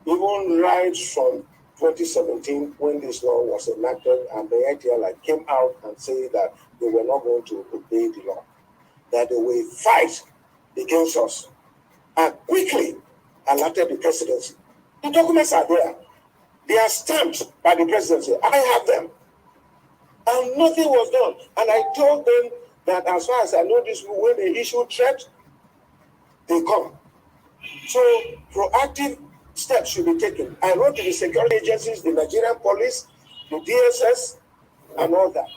Speaker 1: Even right from 2017, when this law was enacted, and the ITLI came out and said that they were not going to obey the law, that they will fight against us, and quickly elected the presidency. The documents are there. They are stamped by the presidency. I have them. And nothing was done. And I told them that as far as I know this, when they issue threat, they come. So proactive steps should be taken. I wrote to the security agencies, the Nigerian police, the DSS, and all that.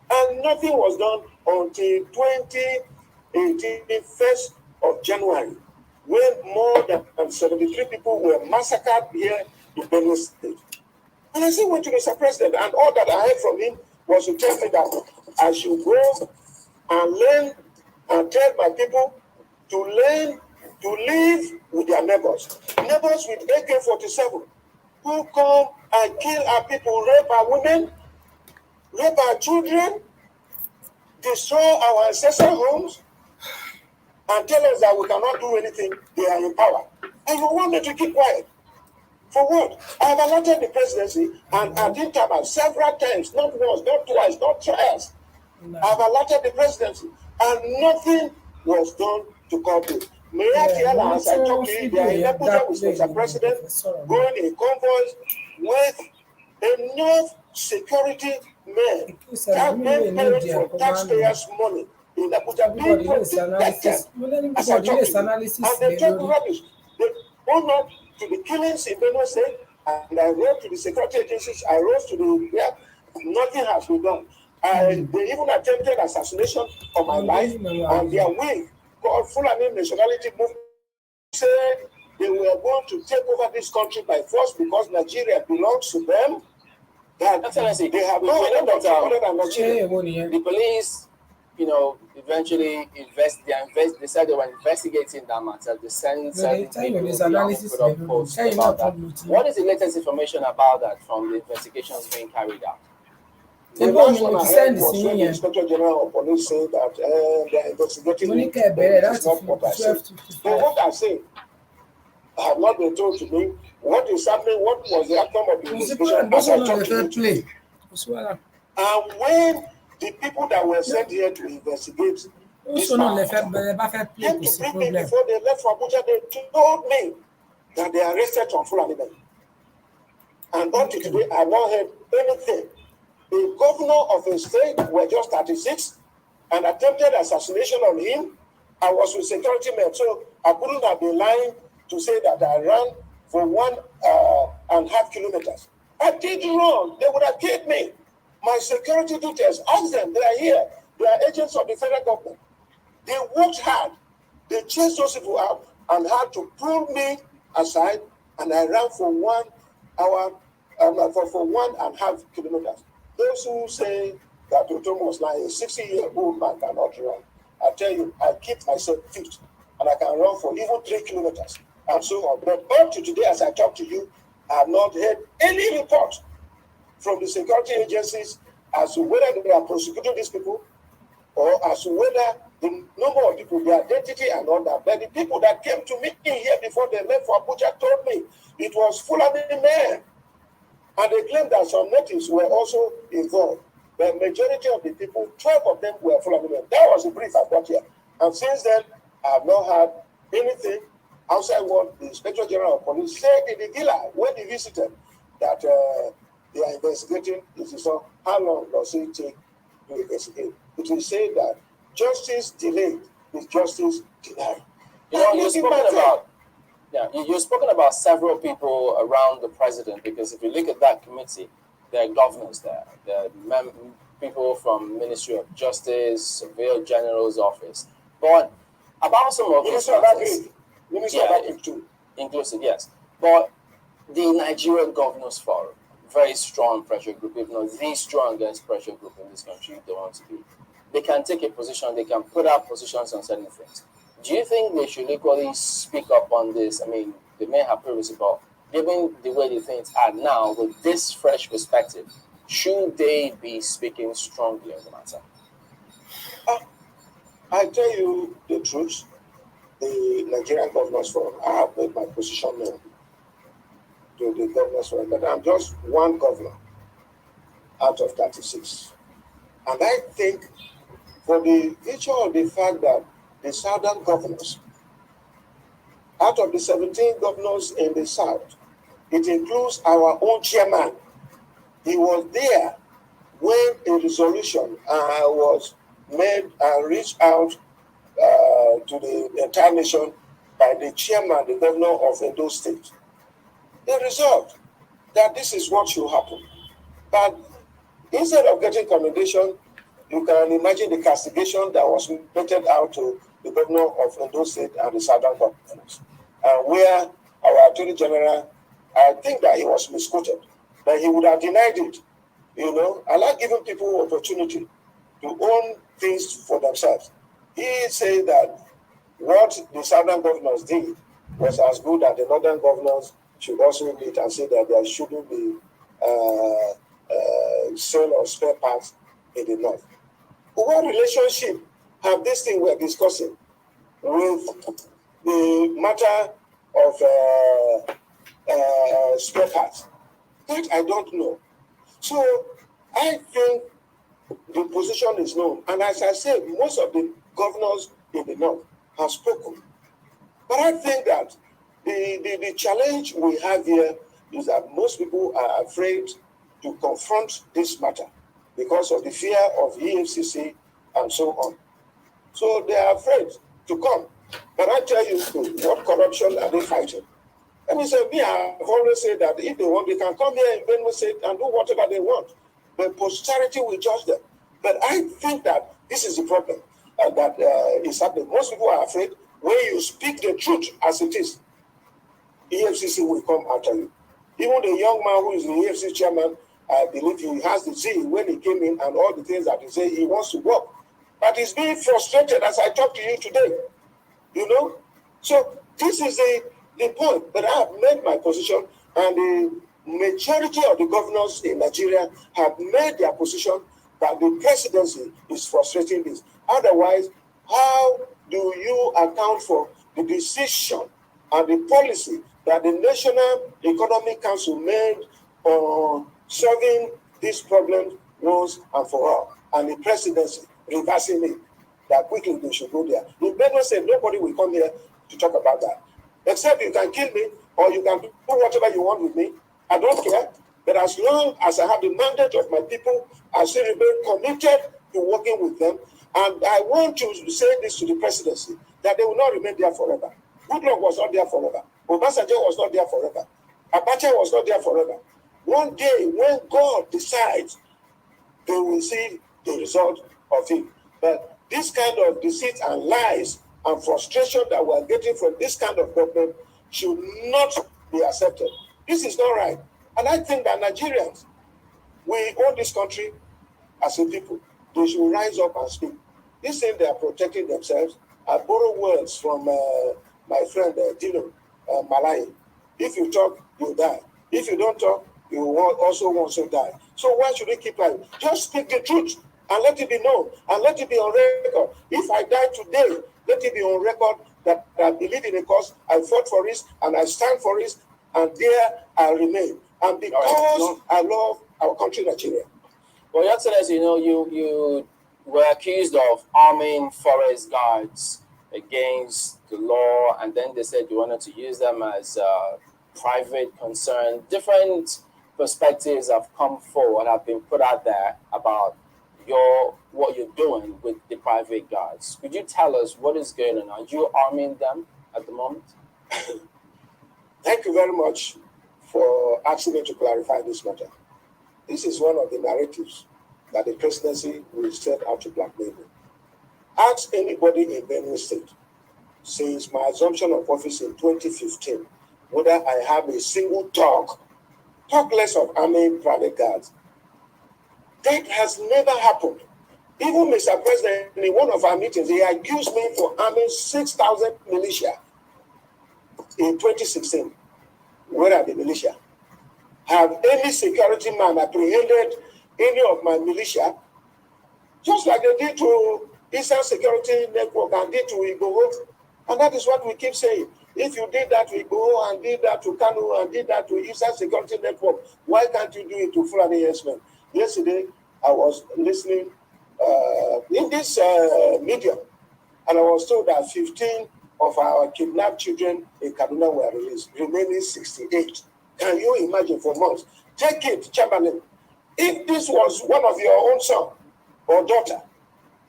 Speaker 1: And nothing was done until 2018, 1st of January, when more than 73 people were massacred here in Benue State. And I said, wait to Mr. President, and all that I heard from him was to tell me that I should go and learn and tell my people to learn to live with their neighbors. Neighbors with AK-47 who come and kill our people, rape our women, rape our children, destroy our ancestral homes, and tell us that we cannot do anything. They are in power. And you want me to keep quiet. For what? I have allotted the presidency and at interval several times, not once, not twice, not thrice. I have allotted the presidency and nothing was done to cooperate. May I tell us, as I talk to you, they are in Abuja with Mr. President, going in convoys with enough security men that men paying for taxpayers' money in Abuja being protected as I talk to you. And they talk rubbish. They own up to the killings in Benue State, and I wrote to the security agencies, I wrote to the nothing has been done. They even attempted assassination of my life, and their wing called Fulani Nationality Movement said they were going to take over this country by force because Nigeria belongs to them. That they have no other than Nigeria.
Speaker 3: The police, eventually they said they were investigating that matter. They sent analysis about that. What is the latest information about that from the investigations being carried out?
Speaker 1: The last one I heard was when the Inspector General of Police said that they are investigating it. Not what I said. But what I say, I have not been told to me what is happening, what was the outcome of the investigation as I talked to you. And when the people that were sent here to investigate this matter came to bring me before they left for Abuja, they told me that they arrested some Fulani men. And until today, I have not heard anything. The governor of a state were just 36 and attempted assassination on him. I was with security men, so I couldn't have been lying to say that I ran for 1.5 kilometers. I did run. They would have killed me. My security details, ask them, they are here. They are agents of the federal government. They worked hard. They chased those people out and had to pull me aside, and I ran for 1 hour, for 1.5 kilometers. Those who say that Ortom was lying, a 60-year-old man cannot run. I tell you, I keep myself fit, and I can run for even 3 kilometers, and so on. But up to today, as I talk to you, I have not heard any report from the security agencies as to whether they are prosecuting these people or as to whether the number of people, their identity and all that. But the people that came to me here before they left for Abuja told me it was Fulani men. And they claimed that some natives were also involved. The majority of the people, 12 of them were Fulani men. That was the brief I got here. And since then, I have not had anything outside what the Inspector General of Police said in the villa when he visited that they are investigating. So how long does it take to investigate? It will say that justice delayed is justice denied.
Speaker 3: You've spoken about several people around the president, because if you look at that committee, there are governors there, there are people from Ministry of Justice, Surveyor General's office. But about some of these
Speaker 1: Minister of Agriculture too.
Speaker 3: Inclusive, yes. But the Nigerian Governors Forum, very strong pressure group, if not the strongest pressure group in this country, if they want to be. They can take a position, they can put out positions on certain things. Do you think they should equally speak up on this? I mean, they may have privacy, but given the way the things are now, with this fresh perspective, should they be speaking strongly on the matter?
Speaker 4: I tell you the truth, the Nigerian Governors Forum, I have made my position known to the Governors Forum, but I'm just one governor out of 36. And I think for the nature of the fact that the southern governors, out of the 17 governors in the south, it includes our own chairman. He was there when a resolution was made and reached out to the entire nation by the chairman, the governor of Edo State. They resolved that this is what should happen. But instead of getting commendation, you can imagine the castigation that was meted out to the governor of Edo State and the southern governors, where our Attorney General, I think that he was misquoted, that he would have denied it. You know, I like giving people opportunity to own things for themselves. He said that what the southern governors did was as good as the northern governors should also meet and say that there shouldn't be sale of spare parts in the north. What relationship have this thing we're discussing with the matter of spare parts? That I don't know. So I think the position is known. And as I said, most of the governors in the north have spoken. But I think that the challenge we have here is that most people are afraid to confront this matter because of the fear of EFCC and so on. So they are afraid to come. But I tell you, what corruption are they fighting? Let me say, I've always said that if they want, they can come here in Benue State and do whatever they want. But posterity will judge them. But I think that this is the problem that is happening. Most people are afraid when you speak the truth as it is, EFCC will come after you. Even the young man who is the EFCC chairman, I believe he has the zeal when he came in and all the things that he said he wants to work. But he's being frustrated as I talk to you today. You know? So this is the point. But I have made my position, and the majority of the governors in Nigeria have made their position that the presidency is frustrating this. Otherwise, how do you account for the decision and the policy that the National Economic Council made on solving this problem once and for all, and the presidency reversing it, that quickly they should go there? The Benue said nobody will come here to talk about that. Except you can kill me or you can do whatever you want with me. I don't care. But as long as I have the mandate of my people, I still remain committed to working with them. And I want to say this to the presidency, that they will not remain there forever. Goodluck was not there forever. Obasanjo was not there forever. Abacha was not there forever. One day, when God decides, they will see the result of it. But this kind of deceit and lies and frustration that we're getting from this kind of government should not be accepted. This is not right. And I think that Nigerians, we own this country as a people. They should rise up and speak. This thing, they are protecting themselves. I borrow words from my friend Dino Malai. If you talk, you die. If you don't talk, you also want to die. So why should we keep lying? Just speak the truth and let it be known and let it be on record. If I die today, let it be on record that I believe in a cause, I fought for it, and I stand for it, and there I remain. And because I love our country, Nigeria.
Speaker 3: Well, Your Excellency, you were accused of arming forest guards against the law, and then they said you wanted to use them as private concern. Different perspectives have come forward, have been put out there about what you're doing with the private guards. Could you tell us what is going on? Are you arming them at the moment?
Speaker 4: Thank you very much for asking me to clarify this matter. This is one of the narratives that the presidency will set out to blackmail me. Ask anybody in Benue State since my assumption of office in 2015 whether I have a single talk less of arming private guards. That has never happened. Even Mr. President, in one of our meetings, he accused me for arming 6,000 militia in 2016.
Speaker 1: Where are the militia? Have any security man apprehended any of my militia? Just like they did to Eastern Security Network and did to Gbo Oro. And that is what we keep saying. If you did that to Gbo Oro and did that to Kanu and did that to Eastern Security Network, why can't you do it to Fulani herdsmen? Yesterday, I was listening in this medium, and I was told that 15 of our kidnapped children in Kaduna were released, remaining 68. Can you imagine for months? Take it, Chamberlain. If this was one of your own son or daughter,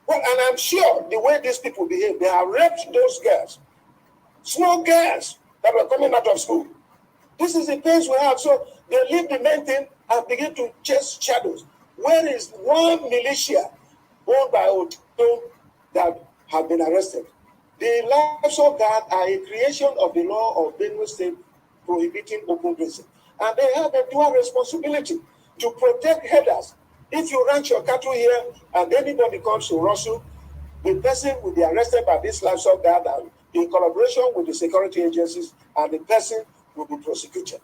Speaker 1: well, and I'm sure the way these people behave, they have raped those girls, small girls that were coming out of school. This is the pace we have. So they leave the main thing and begin to chase shadows. Where is one militia owned by Ortom that have been arrested? The Livestock Guard are a creation of the law of Benue State prohibiting open grazing. And they have a dual responsibility to protect herders. If you ranch your cattle here and anybody comes to Russia, the person will be arrested by this Livestock Guard and in collaboration with the security agencies, and the person will be prosecuted.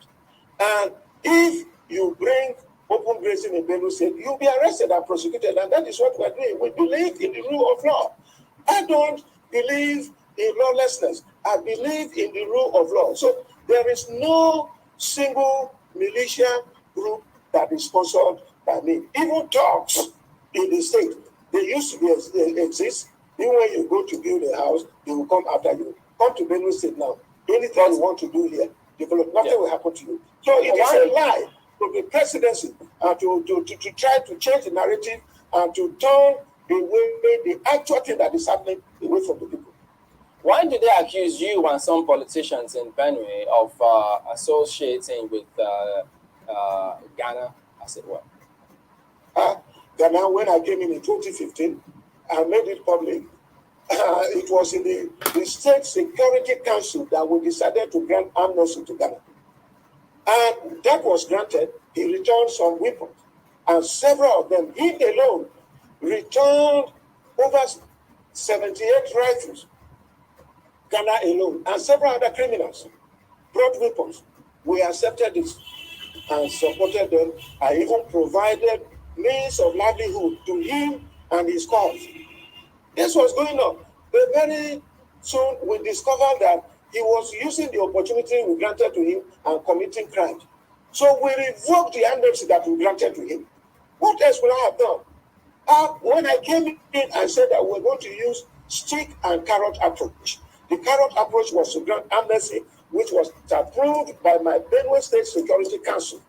Speaker 1: And if you bring open grazing in Benue State, you'll be arrested and prosecuted. And that is what we're doing. We believe in the rule of law. I don't believe in lawlessness. I believe in the rule of law. So there is no single militia group that is sponsored by me. Even talks in the state, they used to be exist. Even when you go to build a house, they will come after you. Come to Benue State now. Anything you want to do here, develop, nothing will happen to you. So it is a lie to the presidency to try to change the narrative and to turn the actual thing that is happening away from the people.
Speaker 3: Why do they accuse you and some politicians in Benue of associating with Ghana, as it were?
Speaker 1: Ghana, when I came in 2015, I made it public. It was in the State Security Council that we decided to grant amnesty to Ghana. And that was granted. He returned some weapons. And several of them, he alone, returned over 78 rifles. Ghana alone. And several other criminals brought weapons. We accepted this and supported them. I even provided means of livelihood to him and his cause. This was going on. But very soon we discovered that he was using the opportunity we granted to him and committing crimes. So we revoked the amnesty that we granted to him. What else would I have done? When I came in, I said that we're going to use stick and carrot approach. The carrot approach was to grant amnesty, which was approved by my Benue State Security Council.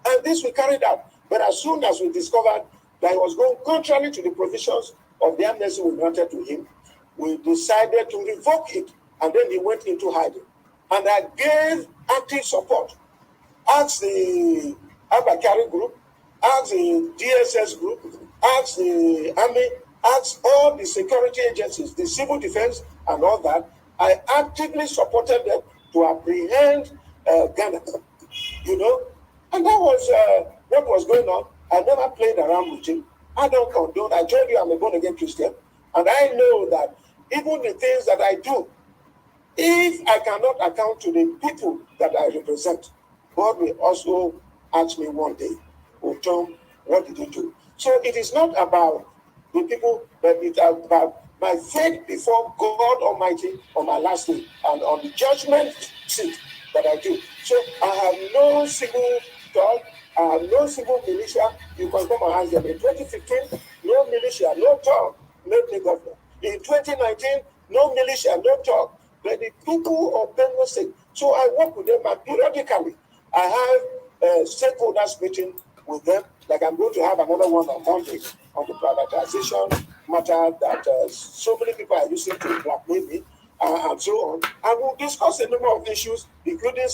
Speaker 1: And this we carried out. But as soon as we discovered that he was going contrary to the provisions of the amnesty we granted to him, we decided to revoke it. And then he went into hiding. And I gave active support. Asked the Abakari group, asked the DSS group, asked the army, asked all the security agencies, the civil defense and all that. I actively supported them to apprehend Ghana, you know. And that was what was going on. I never played around with him. I don't condone. I told you I'm a born-again Christian. And I know that even the things that I do, if I cannot account to the people that I represent, God will also ask me one day, Ortom, what did you do? So it is not about the people, but it's about my faith before God Almighty on my last day and on the judgment seat that I do. So I have no single dog, I have no single militia. You can come and ask them. In 2015, no militia, no talk, made me governor. In 2019, no militia, no talk. But the people of Benue State, so I work with them and periodically I have stakeholders meeting with them. Like I'm going to have another one on Monday on the privatization matter that so many people are using to blackmail me and so on. And we'll discuss a number of issues, including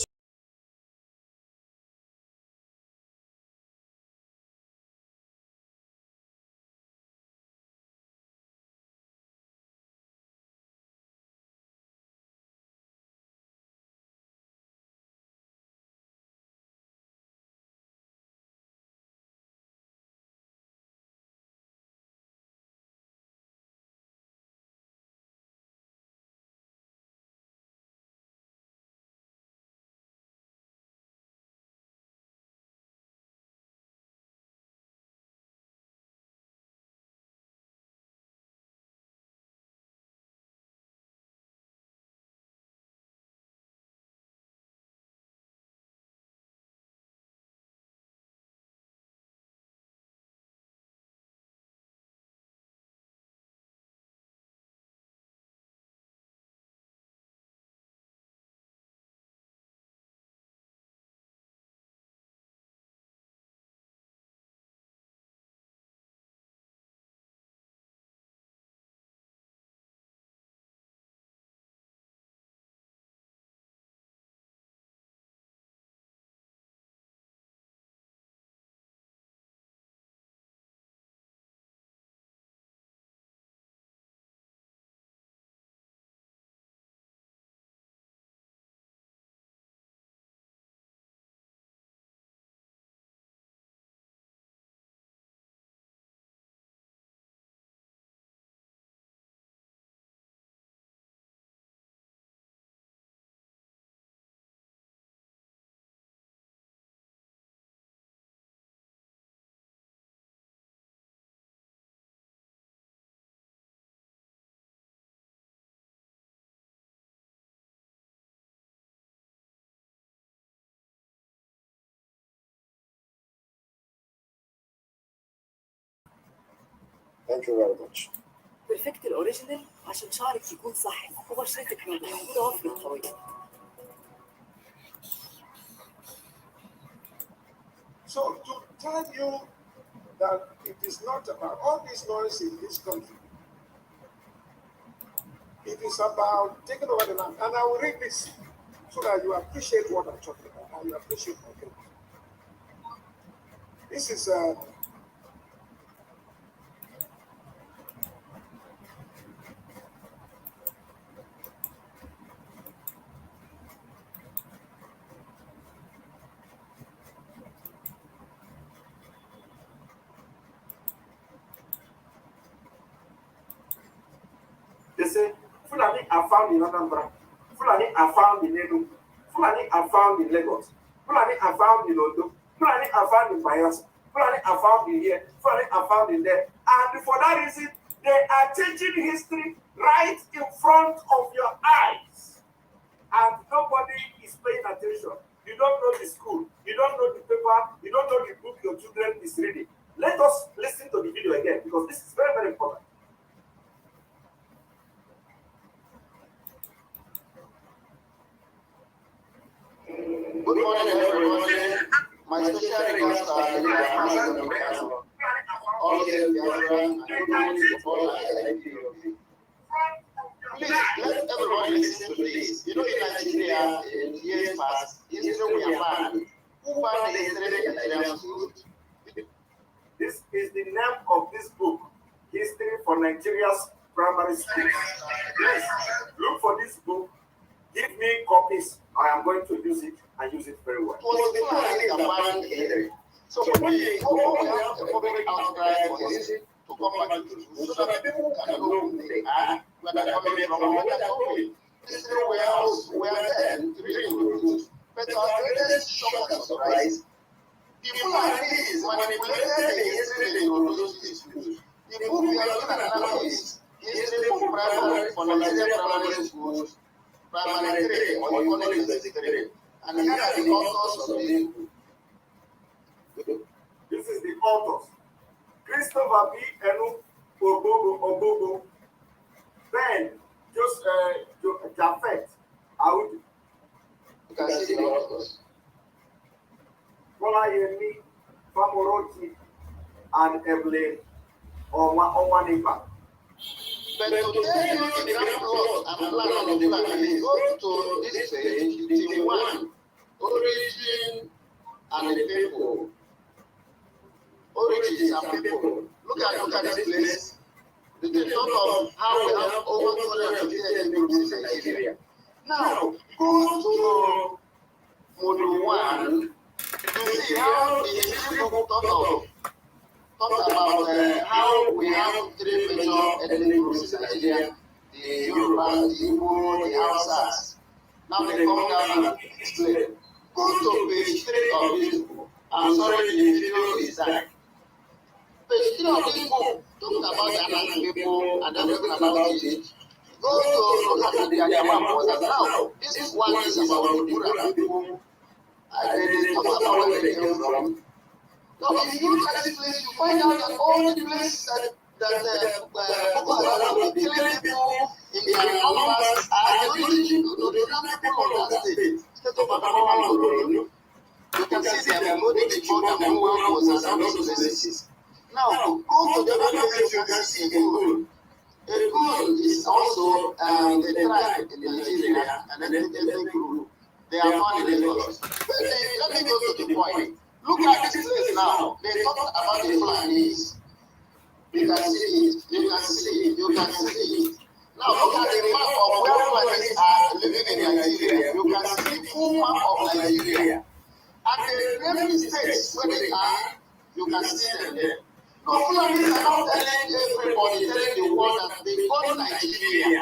Speaker 4: Thank you very much.
Speaker 2: بالفكت الأوريجينال عشان شعرك يكون صحي وبشرتك نضيفة وضوافرك قوية.
Speaker 1: So to tell you that it is not about all this noise in this country, it is about taking over the land. And I will read this so that you appreciate what I'm talking about and you appreciate my case. This is
Speaker 6: they say Fulani are found in Anambra, Fulani are found in Enugu, Fulani are found in Lagos, Fulani are found in Ondo, Fulani are found in Bayelsa, Fulani are found in here, Fulani are found in there. And for that reason, they are changing history right in front of your eyes. And nobody is paying attention. You don't know the school, you don't know the paper, you don't know the book your children is reading. Let us listen to the video again because this is very, very important.
Speaker 7: Good morning, everybody. My special regards are the all the Biafran and good morning to all IIPOB. Please, let everybody listen to this. You know, in Nigeria, in years past, history we are banned. Who banned the history in Nigerian schools?
Speaker 6: This is the name of this book, History for Nigeria's Primary Schools. Please, look for this book. Give me copies. I am going to use it and use it very well.
Speaker 7: It was the plan that banned history. So when we have a public outcry for history to come back to the school so that people can know who they are, where they're coming from, and where they're going. History were then to be introduced. But our greatest shock and surprise, the Fulanis manipulated the history they introduced to schools. The book we are looking at now is History for Nigerian Primary Schools, Primary 3, or you call it Basic 3. And here are the authors of this book.
Speaker 6: This is the authors. Christopher B. Enu Ogogo, Ben Jafet Aoud.
Speaker 7: You can see the authors.
Speaker 6: Folayemi Famoroti and Evelyn Onwaniba.
Speaker 7: But to tell you the grand plot and plan of the Fulani, go to this page, team 1, origin and the people. Origins and people. Look at this place. The thought of how we have over 250 groups in Nigeria. Now, go to module 1 to see how the history book talk about how we have 3 major ethnic groups in Nigeria: the Yoruba, the Gbo, the Hausas. Now they come down and explain. Go to page 3 of this book. I'm sorry, the video is dark. Page 3 of this book talking about the Anang people and then talking about it. Go to look at the Yama Moses. Now, this one is about the Bura people. They talk about where they came from. Now, if you look at this place, you find out that all the places that Boko Haram are killing people in their numbers are the origin of the people of that state. State of Adamawa and RONU. You can see them holding the children and Moses and those places. Now, go to the other place, you can see a goal. A goal is also a tribe in Nigeria, and then ethnic group. They are found in Lagos. Let me go to the point. Look at this place now. They talk about the Fulanis. You can see it. You can see it. You can see it. Now look at the map of where Fulanis are living in Nigeria. You can see the full map of Nigeria. And the name states where they are. You can see them there. No, Fulanis are not telling everybody, telling the world that they got Nigeria.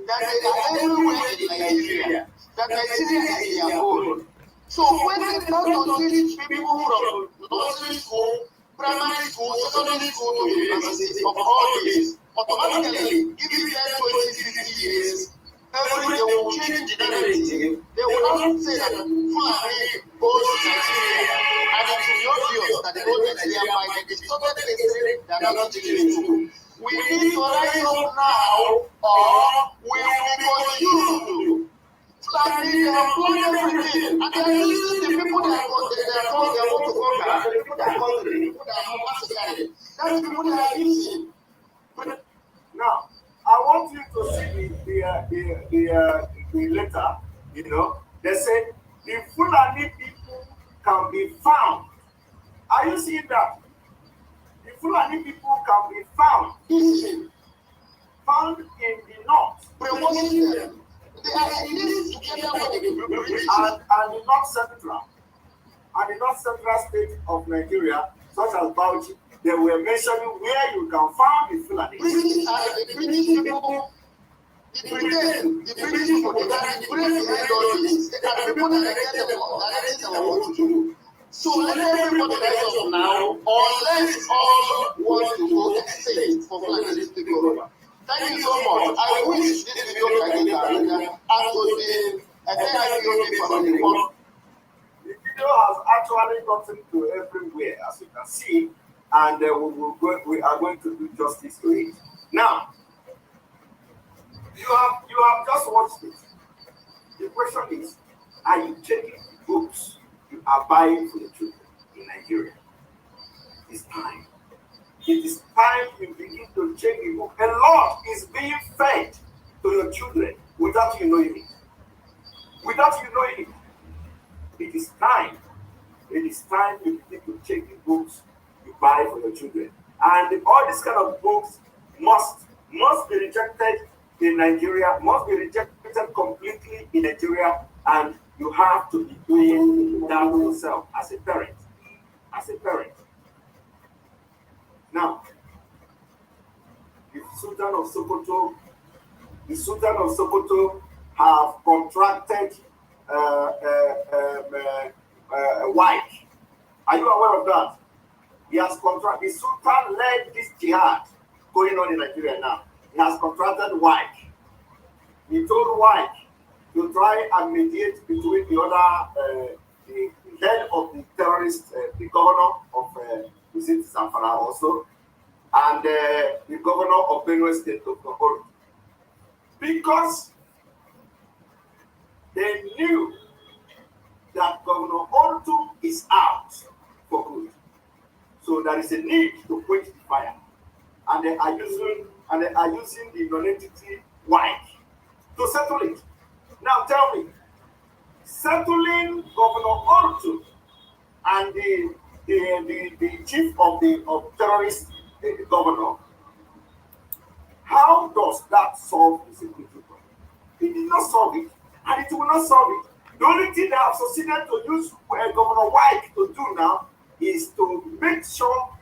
Speaker 7: That they are everywhere in Nigeria. That Nigeria is their goal. So when they start to teach people from nursery school, primary school, secondary school to university of all this, automatically giving them 20, 50 years, every day will change the narrative. They will not say that Fulani goes to Nigeria, and it will be obvious that the whole Nigerian might be distorted cases that are not taken into. We need to rise up now, or we will continue planning and employ everything. And they are using the people that are called, they want to conquer, the people that are called, the people that are massacred. That's the people that are using.
Speaker 1: Now, I want you to see the letter. You know, they say the Fulani people can be found. Are you seeing that? The Fulani people can be found in the north.
Speaker 7: Promoting them. They are in this together with the British.
Speaker 1: And the north central. And the north central state of Nigeria, such as Bauchi, they were mentioning where you can find the Fulani.
Speaker 7: The British people, the British people, the British behind all this, they are the people that get them all, that is what to do. So let everybody rise up now, or let's all want to go extinct for Fulani to take over. Thank you so much. I wish this video can get and to the IPOB family.
Speaker 1: The video has actually gotten to everywhere, as you can see, and we are going to do justice to it. Now, you have just watched it. The question is, are you taking books you are buying for the children in Nigeria? It's time. It is time you begin to check the book. A lot is being fed to your children without you knowing it. Without you knowing it. It is time. It is time you begin to check the books you buy for your children. And all these kind of books must be rejected in Nigeria, must be rejected completely in Nigeria, and you have to be doing that yourself as a parent. As a parent. Now, the Sultan of Sokoto have contracted wife. Are you aware of that? He has contracted. The Sultan led this jihad going on in Nigeria now. He has contracted wife. He told wife to try and mediate between the other, the head of the terrorist, the governor of is it Zamfara also, and the governor of Benue State, Dr. Oro. Because they knew that Governor Ortom is out for good. So there is a need to quench the fire. And they are using the non-entity wife to settle it. Now tell me, settling Governor Ortom and the chief of terrorist governor, how does that solve the security problem? It did not solve it, and it will not solve it. The only thing they have succeeded to use Governor White to do now is to make sure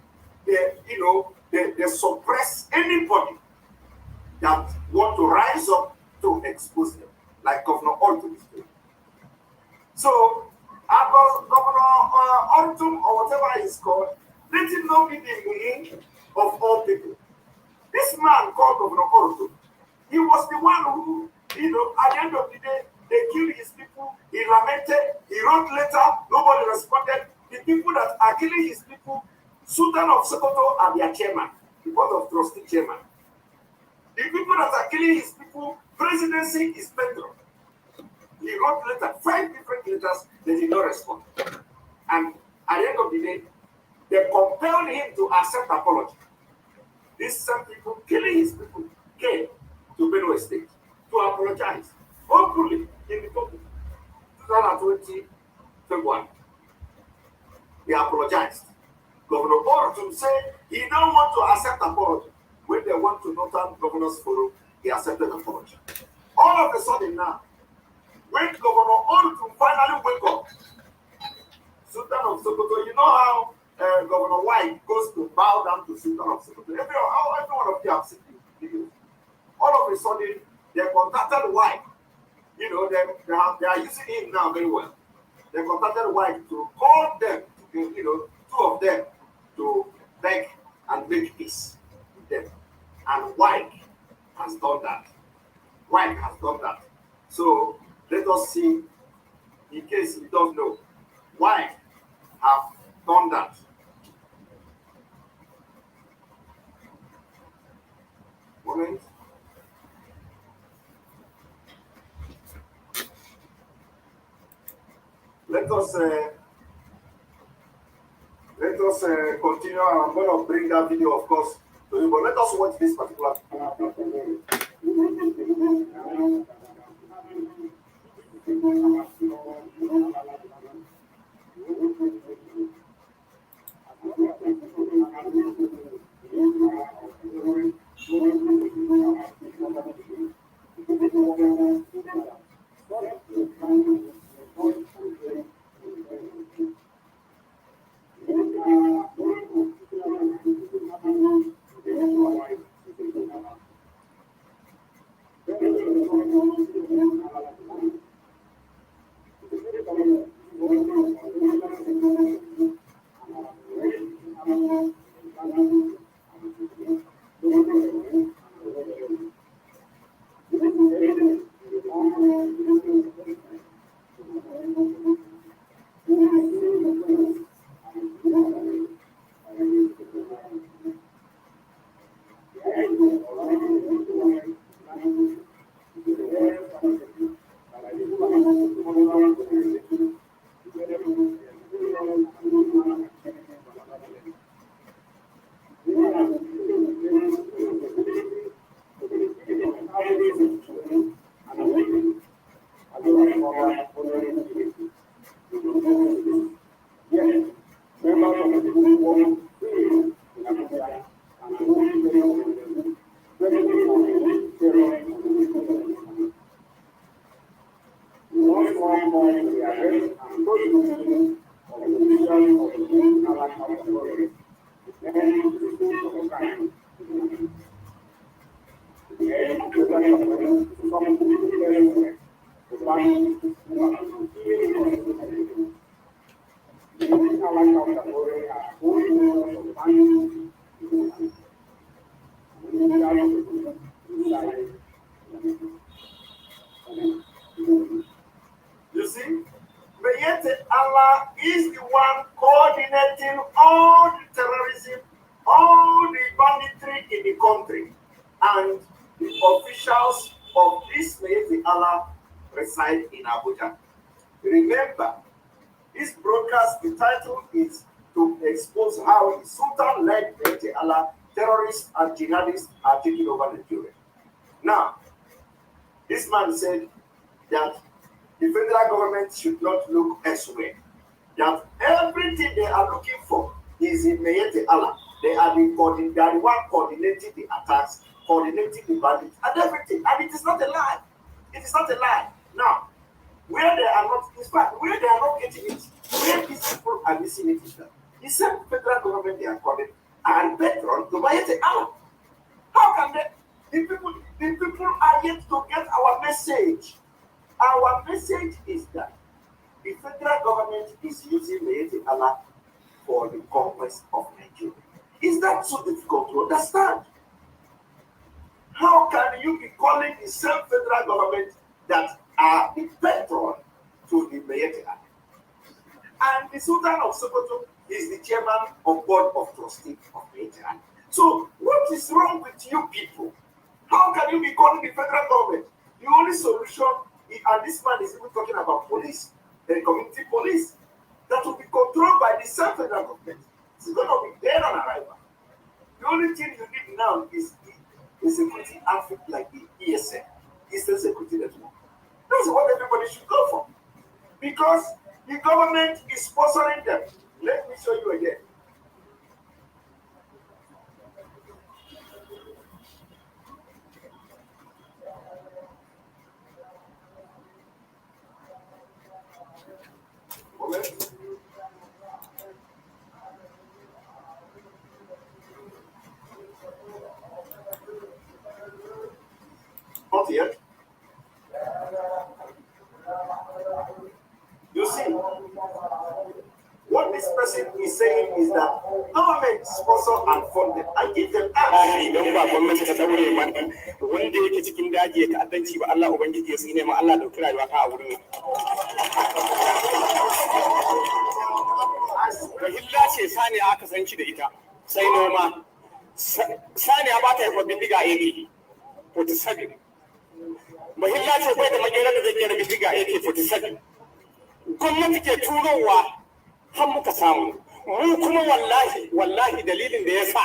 Speaker 1: they suppress anybody that want to rise up to expose them, like Governor Ortom is doing. So, Governor Ortom, or whatever he's called, let him not be the meaning of all people. This man called Governor Ortom, he was the one who, at the end of the day, they killed his people, he lamented, he wrote letter, nobody responded. The people that are killing his people, Sultan of Sokoto and their chairman, the board of trustee chairman. The people that are killing his people, presidency is Pedro. He wrote letter, 5 different letters, they did not respond. And at the end of the day, they compelled him to accept apology. These same people killing his people came to Benue State to apologize openly in the public. 2020 February. He apologized. Governor Ortom said he don't want to accept apology. When they went to Northern Governors Forum, he accepted apology. All of a sudden now, when Governor Ortom finally wake up, Sultan of Sokoto, you know how Governor White goes to bow down to Sultan of Sokoto. Every one of you have seen the videos. All of a sudden, they contacted White. They are using him now very well. They contacted White to call them, two of them, to beg and make peace with them. And White has done that. White has done that. So let us see, in case you don't know, White have done that.
Speaker 6: opponent. Let us continue. I'm going to bring that video, of course, to you, but let us watch this particular. You see, but yet Allah is the one coordinating all the terrorism, all the banditry in the country, and the officials of this Mayete Allah reside in Abuja. Remember, this broadcast, the title is to expose how the Sultan-led Mayete Allah terrorists and jihadists are taking over Nigeria. Now, this man said that the federal government should not look elsewhere. That everything they are looking for is in Mayete Allah. They are the one coordinating the attacks, coordinating the bandits, and everything. And it is not a lie. It is not a lie. Now, where they are not, in fact, where they are not getting it, where these people are missing it is that the same federal government they are calling are veteran to Mayete Allah. How can they? The people are yet to get our message. Our message is that the federal government is using Mayete Allah for the conquest of Nigeria. Is that so difficult to understand? How can you be calling the same federal government that are the patron to the Mayete Allah? And the Sultan of Sokoto is the chairman of board of trustees of Mayete Allah. So what is wrong with you people? How can you be calling the federal government? The only solution, and this man is even talking about police, the community police, that will be controlled by the same federal government. It's going to be dead on arrival. The only thing you need now is a security outfit like the ESN, Eastern Security Network. That's what everybody should go for. Because the government is sponsoring them. Let me show you again. Moment. Not yet. You see, what this person is saying is that government sponsor and fund them. I give them
Speaker 8: idan ba gwamnati ta daure wanda yake cikin daji ya ta'addanci ba Allah ubangiji ya tsine ma Allah dauki rayuwa ka a wurin illa ce saniya aka san shi da ita sai noma saniya ba ta yi bindiga iri AK-47 mahilla ce bai da magana da zai kera bindiga AK-47 gwamnati ke turowa har muka samu mu kuma wallahi dalilin da ya sa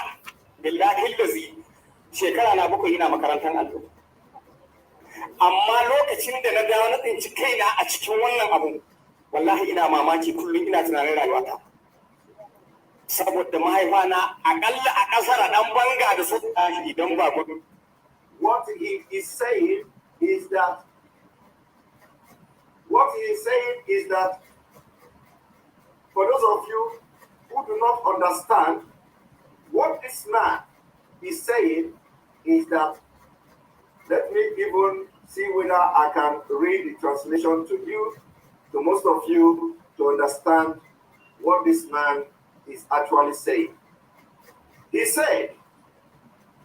Speaker 8: billahi lazi shekara na 7 ina makarantar allo amma lokacin da na dawo na tsinci kaina a cikin wannan abu wallahi ina mamaki kullum ina tunanin rayuwata saboda mahaifana akalla a kasar dan banga da su tashi idan ba gudu.
Speaker 6: What he is saying is that for those of you who do not understand what this man is saying is that, let me even see whether I can read the translation to you, to most of you, to understand what this man is actually saying. He said,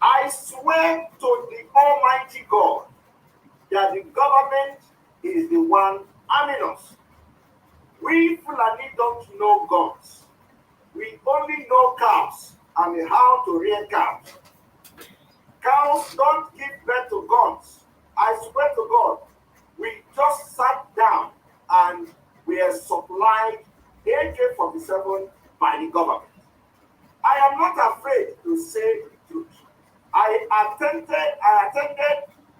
Speaker 6: I swear to the Almighty God that the government is the one arming us. We Fulani don't know guns. We only know cows and how to rear cows. Cows don't give birth to guns. I swear to God, we just sat down and we are supplied AK-47 by the government. I am not afraid to say the truth. I attended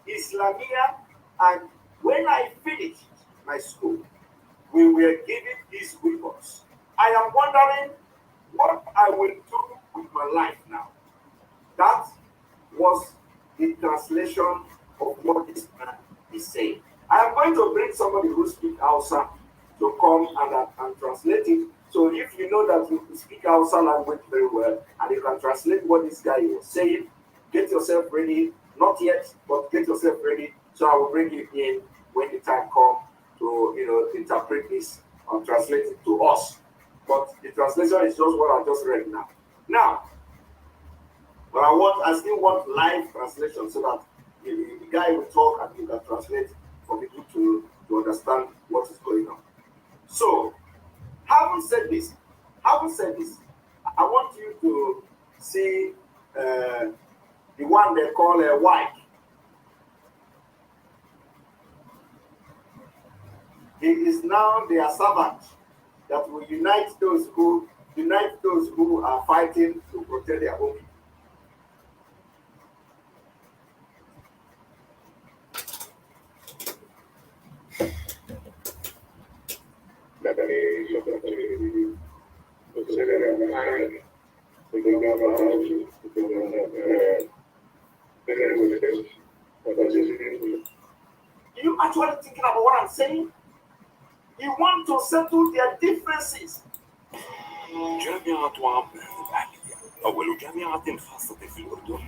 Speaker 6: Islamia, and when I finished my school, we were given these weapons. I am wondering what I will do with my life now. That was the translation of what this man is saying. I am going to bring somebody who speaks Hausa to come and translate it. So if you know that you speak Hausa language very well and you can translate what this guy was saying, get yourself ready. Not yet, but get yourself ready. So I will bring you in when the time comes to interpret this and translate it to us. But the translation is just what I just read now. Now, but I still want live translation so that the guy will talk and you can translate for people to understand what is going on. So, having said this, I want you to see the one they call a wife. He is now their servant that will unite those who are fighting to protect their own people. You actually thinking about what I'm saying? You want to settle their differences.
Speaker 9: جامعة عمان الأهلية أول جامعة خاصة في الأردن